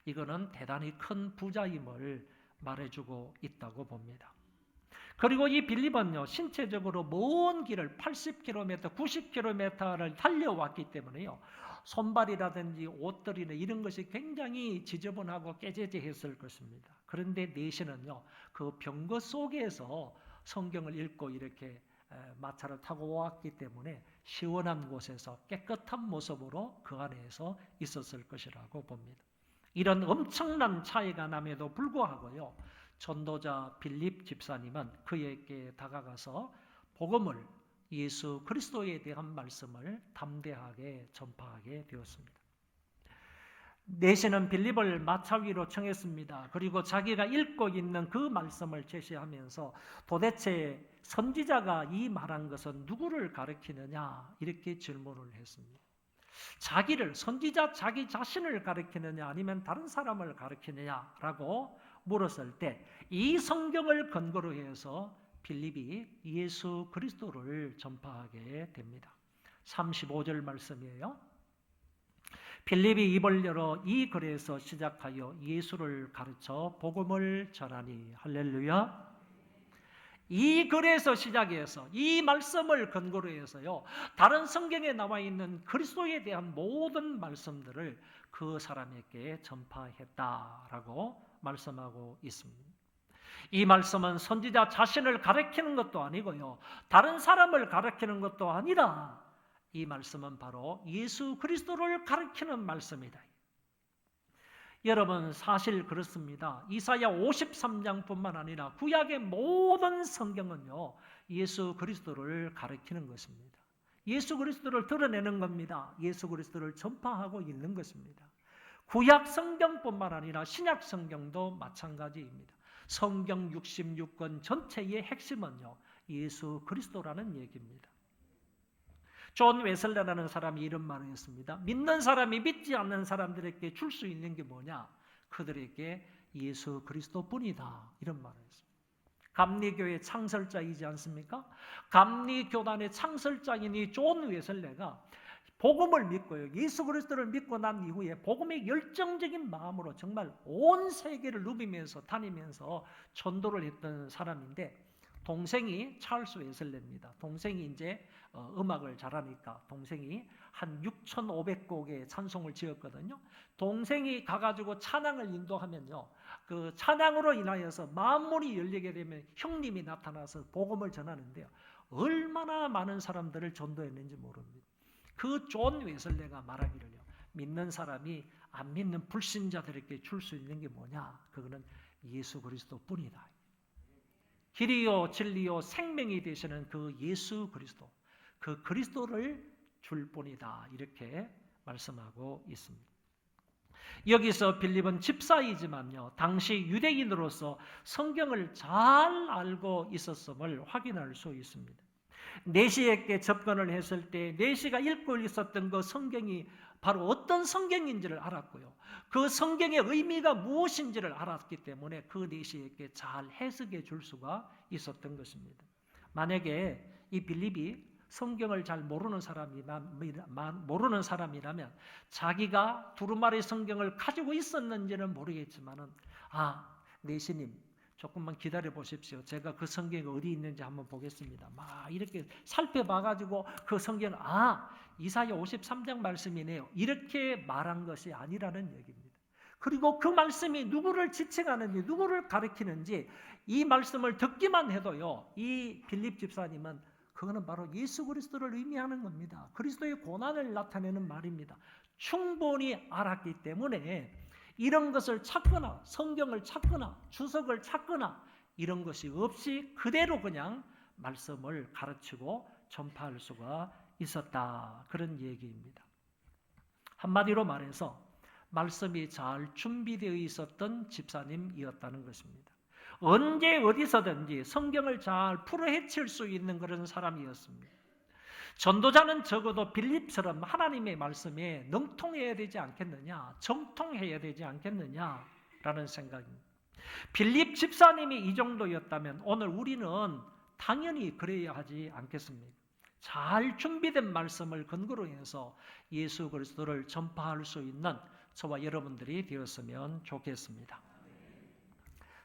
이거는 대단히 큰 부자임을 말해주고 있다고 봅니다. 그리고 이 빌립은요, 신체적으로 먼 길을 80km, 90km를 달려왔기 때문에요, 손발이라든지 옷들이나 이런 것이 굉장히 지저분하고 깨재재했을 것입니다. 그런데 내시는요, 그 병거 속에서 성경을 읽고 이렇게 마차를 타고 왔기 때문에 시원한 곳에서 깨끗한 모습으로 그 안에서 있었을 것이라고 봅니다. 이런 엄청난 차이가 남에도 불구하고요, 전도자 빌립 집사님은 그에게 다가가서 복음을, 예수 그리스도에 대한 말씀을 담대하게 전파하게 되었습니다. 내시는 빌립을 마차 위로 청했습니다. 그리고 자기가 읽고 있는 그 말씀을 제시하면서 도대체 선지자가 이 말한 것은 누구를 가리키느냐 이렇게 질문을 했습니다. 선지자 자기 자신을 가리키느냐 아니면 다른 사람을 가리키느냐라고 물었을 때 이 성경을 근거로 해서 빌립이 예수 그리스도를 전파하게 됩니다. 35절 말씀이에요. 빌립이 입을 열어 이 글에서 시작하여 예수를 가르쳐 복음을 전하니 할렐루야. 이 글에서 시작해서 이 말씀을 근거로 해서요, 다른 성경에 나와 있는 그리스도에 대한 모든 말씀들을 그 사람에게 전파했다라고 말씀하고 있습니다. 이 말씀은 선지자 자신을 가리키는 것도 아니고요, 다른 사람을 가리키는 것도 아니라 이 말씀은 바로 예수 그리스도를 가리키는 말씀이다. 여러분, 사실 그렇습니다. 이사야 53장뿐만 아니라 구약의 모든 성경은요, 예수 그리스도를 가리키는 것입니다. 예수 그리스도를 드러내는 겁니다. 예수 그리스도를 전파하고 있는 것입니다. 구약 성경뿐만 아니라 신약 성경도 마찬가지입니다. 성경 66권 전체의 핵심은요, 예수 그리스도라는 얘기입니다. 존 웨슬레라는 사람이 이런 말을 했습니다. 믿는 사람이 믿지 않는 사람들에게 줄 수 있는 게 뭐냐? 그들에게 예수 그리스도뿐이다. 이런 말을 했습니다. 감리교회 창설자이지 않습니까? 감리교단의 창설자인 존 웨슬레가 복음을 믿고요, 예수 그리스도를 믿고 난 이후에 복음의 열정적인 마음으로 정말 온 세계를 누비면서 다니면서 전도를 했던 사람인데, 동생이 찰스 웨슬레입니다. 동생이 이제 음악을 잘하니까 동생이 한 6,500곡의 찬송을 지었거든요. 동생이 가가지고 찬양을 인도하면요, 그 찬양으로 인하여서 만물이 열리게 되면 형님이 나타나서 복음을 전하는데요, 얼마나 많은 사람들을 전도했는지 모릅니다. 그 존 웨슬레가 말하기를요, 믿는 사람이 안 믿는 불신자들에게 줄 수 있는 게 뭐냐? 그거는 예수 그리스도뿐이다. 길이요 진리요 생명이 되시는 그 예수 그리스도, 그 그리스도를 줄 뿐이다, 이렇게 말씀하고 있습니다. 여기서 빌립은 집사이지만요, 당시 유대인으로서 성경을 잘 알고 있었음을 확인할 수 있습니다. 내시에게 접근을 했을 때 내시가 읽고 있었던 그 성경이 바로 어떤 성경인지를 알았고요, 그 성경의 의미가 무엇인지를 알았기 때문에 그 내시에게 잘 해석해 줄 수가 있었던 것입니다. 만약에 이 빌립이 성경을 잘 모르는 사람이라면 자기가 두루마리 성경을 가지고 있었는지는 모르겠지만은, 내시님 조금만 기다려 보십시오, 제가 그 성경이 어디 있는지 한번 보겠습니다, 막 이렇게 살펴봐가지고 그 성경, 이사야 53장 말씀이네요, 이렇게 말한 것이 아니라는 얘기입니다. 그리고 그 말씀이 누구를 지칭하는지 누구를 가리키는지 이 말씀을 듣기만 해도요, 이 빌립 집사님은 그거는 바로 예수 그리스도를 의미하는 겁니다. 그리스도의 고난을 나타내는 말입니다. 충분히 알았기 때문에 이런 것을 찾거나 성경을 찾거나 주석을 찾거나 이런 것이 없이 그대로 그냥 말씀을 가르치고 전파할 수가 있었다, 그런 얘기입니다. 한마디로 말해서 말씀이 잘 준비되어 있었던 집사님이었다는 것입니다. 언제 어디서든지 성경을 잘 풀어헤칠 수 있는 그런 사람이었습니다. 전도자는 적어도 빌립처럼 하나님의 말씀에 능통해야 되지 않겠느냐, 정통해야 되지 않겠느냐라는 생각입니다. 빌립 집사님이 이 정도였다면 오늘 우리는 당연히 그래야 하지 않겠습니까? 잘 준비된 말씀을 근거로 해서 예수 그리스도를 전파할 수 있는 저와 여러분들이 되었으면 좋겠습니다.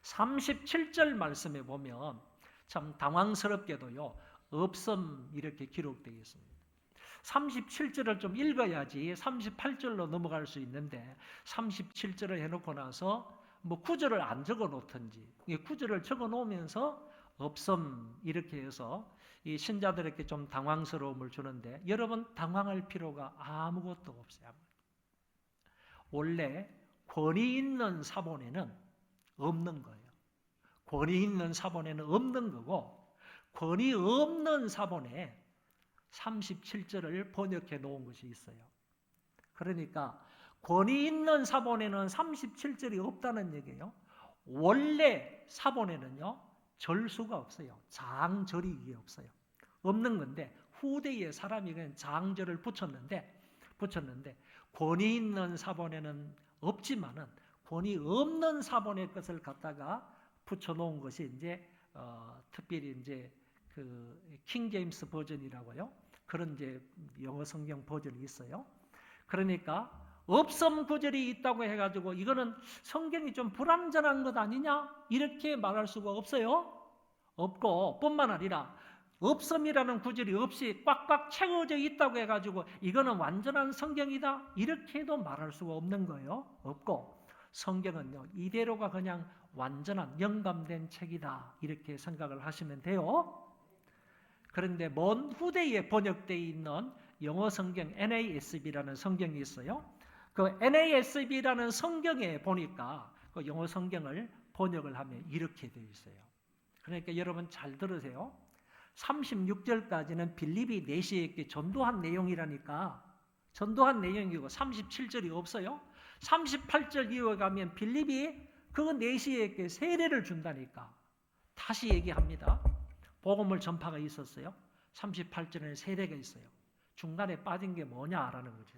37절 말씀에 보면 참 당황스럽게도요, 없음 이렇게 기록되어 있습니다. 37절을 좀 읽어야지 38절로 넘어갈 수 있는데 37절을 해놓고 나서 뭐 9절을 안 적어 놓든지 9절을 적어 놓으면서 없음 이렇게 해서 이 신자들에게 좀 당황스러움을 주는데, 여러분 당황할 필요가 아무것도 없어요. 원래 권위 있는 사본에는 없는 거예요. 권위 있는 사본에는 없는 거고, 권위 없는 사본에 37절을 번역해 놓은 것이 있어요. 그러니까 권위 있는 사본에는 37절이 없다는 얘기예요. 원래 사본에는요, 절수가 없어요. 장절이 이게 없어요. 없는 건데 후대에 사람이 그냥 장절을 붙였는데 권위 있는 사본에는 없지만은 권위 없는 사본의 것을 갖다가 붙여놓은 것이 이제 특별히 이제 그 킹 제임스 버전이라고요. 그런 이제 영어 성경 버전이 있어요. 그러니까 없음 구절이 있다고 해가지고 이거는 성경이 좀 불완전한 것 아니냐 이렇게 말할 수가 없어요. 없고 뿐만 아니라 없음이라는 구절이 없이 꽉꽉 채워져 있다고 해가지고 이거는 완전한 성경이다 이렇게 해도 말할 수가 없는 거예요. 없고 성경은요 이대로가 그냥 완전한 영감된 책이다 이렇게 생각을 하시면 돼요. 그런데 먼 후대에 번역되어 있는 영어 성경 NASB라는 성경이 있어요. 그 NASB라는 성경에 보니까 그 영어 성경을 번역을 하면 이렇게 되어 있어요. 그러니까 여러분 잘 들으세요. 36절까지는 빌립이 내시에게 전도한 내용이라니까 전도한 내용이고 37절이 없어요. 38절 이후에 가면 빌립이 그 내시에게 세례를 준다니까 다시 얘기합니다. 복음을 전파가 있었어요. 38절에는 세례가 있어요. 중간에 빠진 게 뭐냐라는 거죠.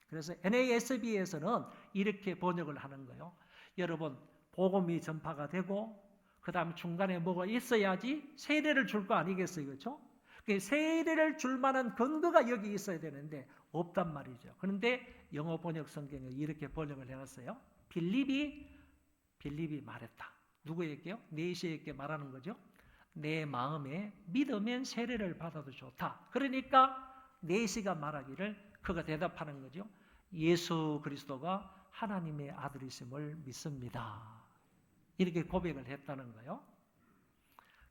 그래서 NASB에서는 이렇게 번역을 하는 거예요. 여러분 복음이 전파가 되고 그 다음에 중간에 뭐가 있어야지 세례를 줄 거 아니겠어요? 그렇죠? 세례를 줄 만한 근거가 여기 있어야 되는데 없단 말이죠. 그런데 영어 번역 성경에 이렇게 번역을 해놨어요. 빌립이 말했다. 누구에게요? 내시에게 말하는 거죠. 내 마음에 믿으면 세례를 받아도 좋다. 그러니까 내시가 말하기를 그가 대답하는 거죠. 예수 그리스도가 하나님의 아들이심을 믿습니다. 이렇게 고백을 했다는 거예요.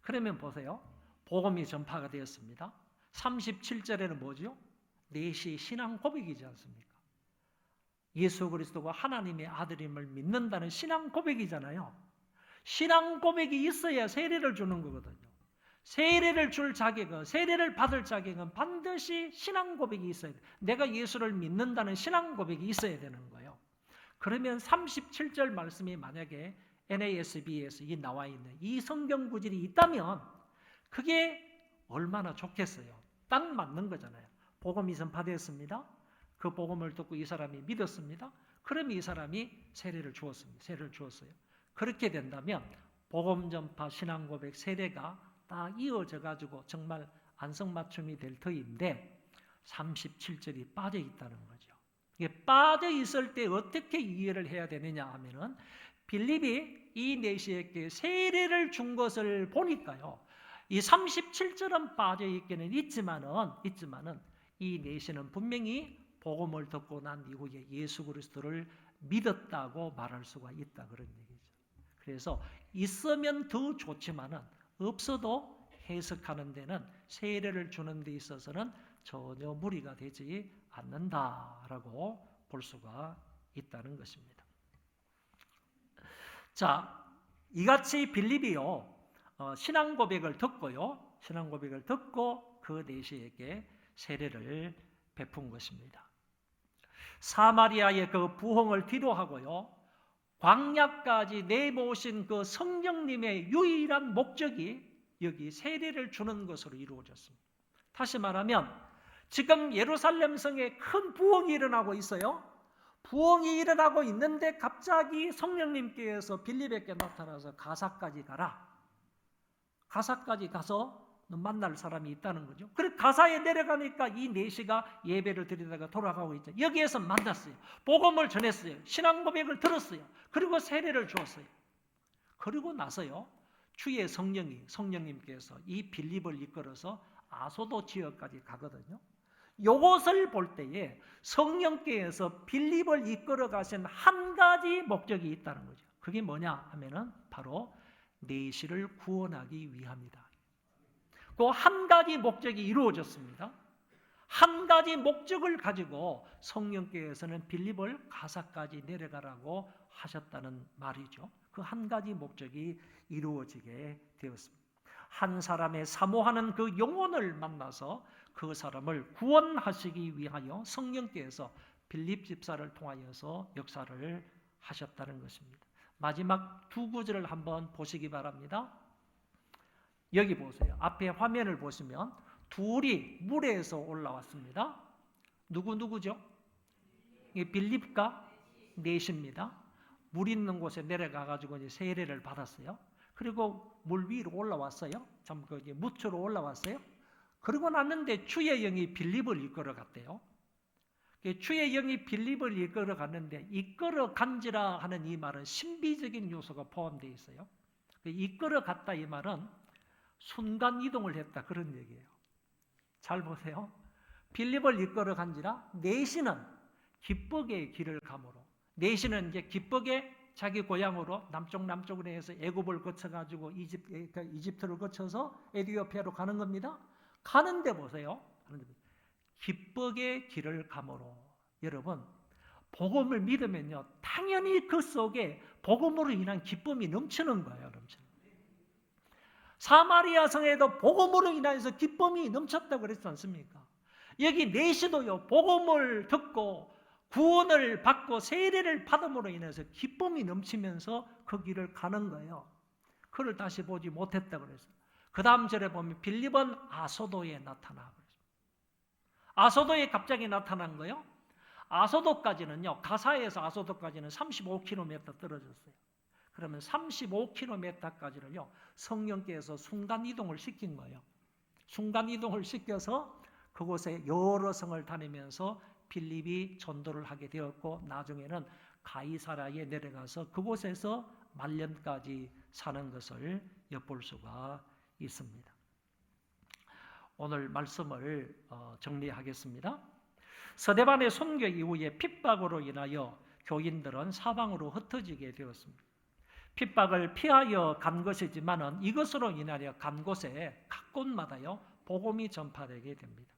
그러면 보세요. 복음이 전파가 되었습니다. 37절에는 뭐죠? 내시의 신앙 고백이지 않습니까? 예수 그리스도가 하나님의 아들임을 믿는다는 신앙 고백이잖아요. 신앙 고백이 있어야 세례를 주는 거거든요. 세례를 줄 자격은, 세례를 받을 자격은 반드시 신앙 고백이 있어야 돼요. 내가 예수를 믿는다는 신앙 고백이 있어야 되는 거예요. 그러면 37절 말씀이 만약에 NASB에서 나와 있는 이 성경 구절이 있다면 그게 얼마나 좋겠어요. 딱 맞는 거잖아요. 복음이 전파되었습니다. 그 복음을 듣고 이 사람이 믿었습니다. 그럼 이 사람이 세례를 주었습니다. 세례를 주었어요. 그렇게 된다면 복음 전파, 신앙 고백, 세례가 딱 이어져 가지고 정말 안성맞춤이 될 터인데 37절이 빠져 있다는 거죠. 이게 빠져 있을 때 어떻게 이해를 해야 되느냐 하면은 빌립이 이 내시에게 세례를 준 것을 보니까요. 이 37절은 빠져 있기는 있지만은 이 내시는 분명히 복음을 듣고 난 이후에 예수 그리스도를 믿었다고 말할 수가 있다 그런 얘기죠. 그래서 있으면 더 좋지만은 없어도 해석하는 데는 세례를 주는 데 있어서는 전혀 무리가 되지 않는다라고 볼 수가 있다는 것입니다. 자, 이같이 빌립이요 신앙 고백을 듣고요, 신앙 고백을 듣고 그 내시에게 세례를 베푼 것입니다. 사마리아의 그 부흥을 뒤로하고요, 광야까지 내모신 그 성령님의 유일한 목적이 여기 세례를 주는 것으로 이루어졌습니다. 다시 말하면 지금 예루살렘 성에 큰 부흥이 일어나고 있어요. 부흥이 일어나고 있는데 갑자기 성령님께서 빌립에게 나타나서 가사까지 가라. 가사까지 가서 만날 사람이 있다는 거죠. 그래서 가사에 내려가니까 이 내시가 예배를 드리다가 돌아가고 있죠. 여기에서 만났어요. 복음을 전했어요. 신앙 고백을 들었어요. 그리고 세례를 주었어요. 그리고 나서요, 주의 성령님께서 이 빌립을 이끌어서 아소도 지역까지 가거든요. 이것을 볼 때에 성령께서 빌립을 이끌어 가신 한 가지 목적이 있다는 거죠. 그게 뭐냐 하면은 바로 내시를 구원하기 위함이다. 그 한 가지 목적이 이루어졌습니다. 한 가지 목적을 가지고 성령께서는 빌립을 가사까지 내려가라고 하셨다는 말이죠. 그 한 가지 목적이 이루어지게 되었습니다. 한 사람의 사모하는 그 영혼을 만나서 그 사람을 구원하시기 위하여 성령께서 빌립 집사를 통하여서 역사를 하셨다는 것입니다. 마지막 두 구절을 한번 보시기 바랍니다. 여기 보세요. 앞에 화면을 보시면 둘이 물에서 올라왔습니다. 누구죠? 빌립과 내시입니다. 물 있는 곳에 내려가가지고 이제 세례를 받았어요. 그리고 물 위로 올라왔어요. 무초로 올라왔어요. 그러고 났는데 주의 영이 빌립을 이끌어 갔대요. 주의 영이 빌립을 이끌어 갔는데 이끌어 간지라 하는 이 말은 신비적인 요소가 포함되어 있어요. 이끌어 갔다 이 말은 순간 이동을 했다 그런 얘기예요. 잘 보세요. 빌립을 이끌어 간지라 내시는 기뻑의 길을 가므로, 내시는 이제 기뻑의 자기 고향으로 남쪽으로 해서 애굽을 거쳐가지고 이집트를 거쳐서 에티오피아로 가는 겁니다. 가는데 보세요. 기뻑의 길을 가므로. 여러분, 복음을 믿으면요, 당연히 그 속에 복음으로 인한 기쁨이 넘치는 거예요. 사마리아 성에도 복음으로 인해서 기쁨이 넘쳤다고 그랬지 않습니까? 여기 내시도요, 복음을 듣고 구원을 받고 세례를 받음으로 인해서 기쁨이 넘치면서 그 길을 가는 거예요. 그를 다시 보지 못했다고 그랬어요. 그 다음 절에 보면 빌립은 아소도에 나타나. 아소도에 갑자기 나타난 거예요. 아소도까지는요, 가사에서 아소도까지는 35km 떨어졌어요. 그러면 35km까지를요 성령께서 순간 이동을 시킨 거예요. 순간 이동을 시켜서 그곳에 여러 성을 다니면서 빌립이 전도를 하게 되었고, 나중에는 가이사라에 내려가서 그곳에서 말년까지 사는 것을 엿볼 수가 있습니다. 오늘 말씀을 정리하겠습니다. 서대반의 선교 이후에 핍박으로 인하여 교인들은 사방으로 흩어지게 되었습니다. 핍박을 피하여 간 것이지만은 이것으로 인하여 간 곳에 각 곳마다요 복음이 전파되게 됩니다.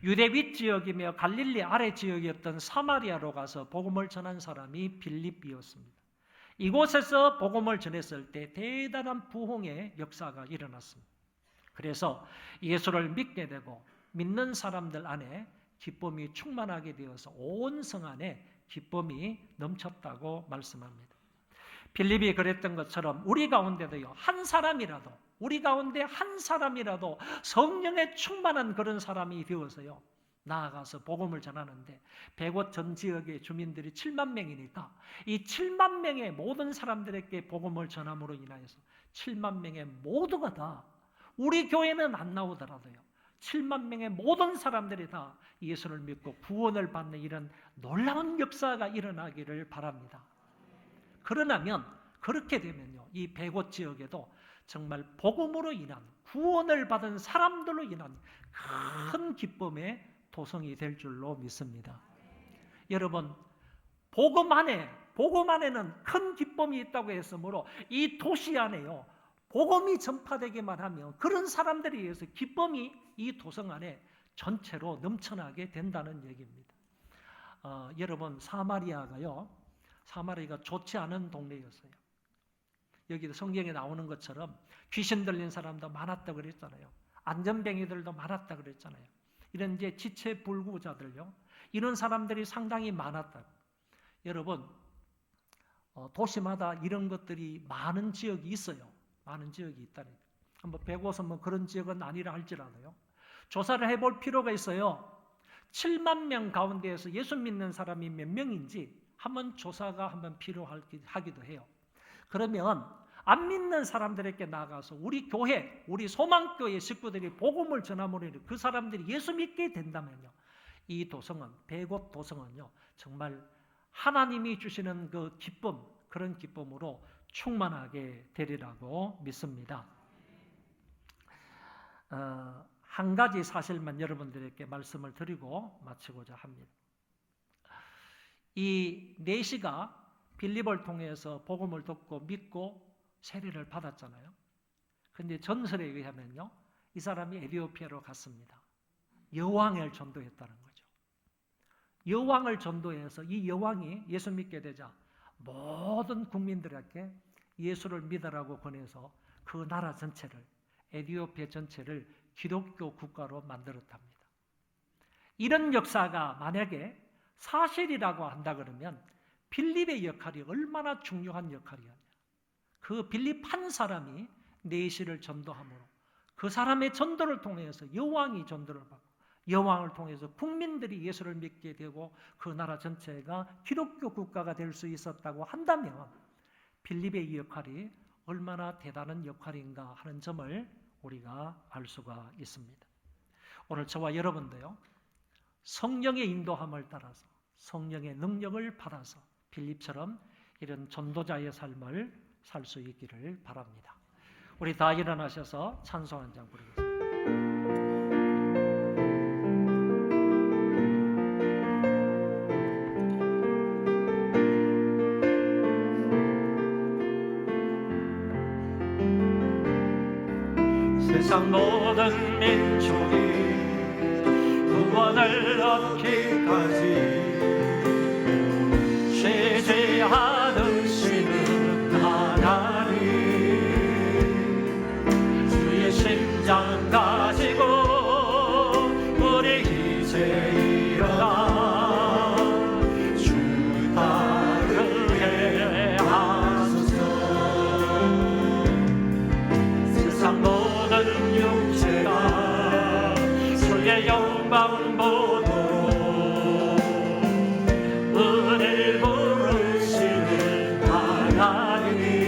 유대 윗지역이며 갈릴리 아래 지역이었던 사마리아로 가서 복음을 전한 사람이 빌립이었습니다. 이곳에서 복음을 전했을 때 대단한 부흥의 역사가 일어났습니다. 그래서 예수를 믿게 되고 믿는 사람들 안에 기쁨이 충만하게 되어서 온 성 안에 기쁨이 넘쳤다고 말씀합니다. 빌립이 그랬던 것처럼 우리 가운데도요 우리 가운데 한 사람이라도 성령에 충만한 그런 사람이 되어서요 나아가서 복음을 전하는데, 백옷 전 지역의 주민들이 7만 명이니까 이 7만 명의 모든 사람들에게 복음을 전함으로 인하여서 7만 명의 모두가 다, 우리 교회는 안 나오더라도요 7만 명의 모든 사람들이 다 예수를 믿고 구원을 받는 이런 놀라운 역사가 일어나기를 바랍니다. 그러나면 그렇게 되면요 이 백옷 지역에도 정말 복음으로 인한, 구원을 받은 사람들로 인한 큰 기쁨의 도성이 될 줄로 믿습니다. 여러분, 복음 안에는 큰 기쁨이 있다고 했으므로 이 도시 안에요 복음이 전파되기만 하면 그런 사람들에 의해서 기쁨이 이 도성 안에 전체로 넘쳐나게 된다는 얘기입니다. 여러분, 사마리아가 좋지 않은 동네였어요. 여기도 성경에 나오는 것처럼 귀신 들린 사람도 많았다고 그랬잖아요. 안전뱅이들도 많았다고 그랬잖아요. 이런 이제 지체불구자들요, 이런 사람들이 상당히 많았다고. 여러분, 도시마다 이런 것들이 많은 지역이 있어요. 많은 지역이 있다니까. 한번 백옷은 뭐 그런 지역은 아니라 할지라도요 조사를 해볼 필요가 있어요. 7만 명 가운데에서 예수 믿는 사람이 몇 명인지 한번 조사가 한번 필요하기도 해요. 그러면 안 믿는 사람들에게 나가서 우리 교회, 우리 소망교회 식구들이 복음을 전함으로 인해 그 사람들이 예수 믿게 된다면요 이 도성은, 백옷 도성은요 정말 하나님이 주시는 그 기쁨, 그런 기쁨으로 충만하게 되리라고 믿습니다. 한 가지 사실만 여러분들에게 말씀을 드리고 마치고자 합니다. 이 내시가 빌립을 통해서 복음을 듣고 믿고 세례를 받았잖아요. 그런데 전설에 의하면요 이 사람이 에티오피아로 갔습니다. 여왕을 전도했다는 거죠. 여왕을 전도해서 이 여왕이 예수 믿게 되자 모든 국민들에게 예수를 믿으라고 권해서 그 나라 전체를, 에티오피아 전체를 기독교 국가로 만들었답니다. 이런 역사가 만약에 사실이라고 한다 그러면 빌립의 역할이 얼마나 중요한 역할이었냐. 그 빌립 한 사람이 내시를 전도함으로 그 사람의 전도를 통해서 여왕이 전도를 받고 여왕을 통해서 국민들이 예수를 믿게 되고 그 나라 전체가 기독교 국가가 될 수 있었다고 한다면 빌립의 이 역할이 얼마나 대단한 역할인가 하는 점을 우리가 알 수가 있습니다. 오늘 저와 여러분도요 성령의 인도함을 따라서 성령의 능력을 받아서 빌립처럼 이런 전도자의 삶을 살 수 있기를 바랍니다. 우리 다 일어나셔서 찬송 한 장 부르겠습니다. 세상 모든 민족이 구원을 얻기까지 쉬지 않으시는 하나님, 주의 심장 가지고 우리 이제 일어나 주 따르게 하소서. 세상 모든 육체가 주의 영광 보도록 은혜를 부르시는 하나님,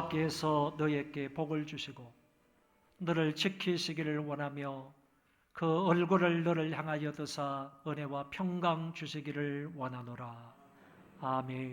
여호와께서 너에게 복을 주시고 너를 지키시기를 원하며 그 얼굴을 너를 향하여 드사 은혜와 평강 주시기를 원하노라. 아멘.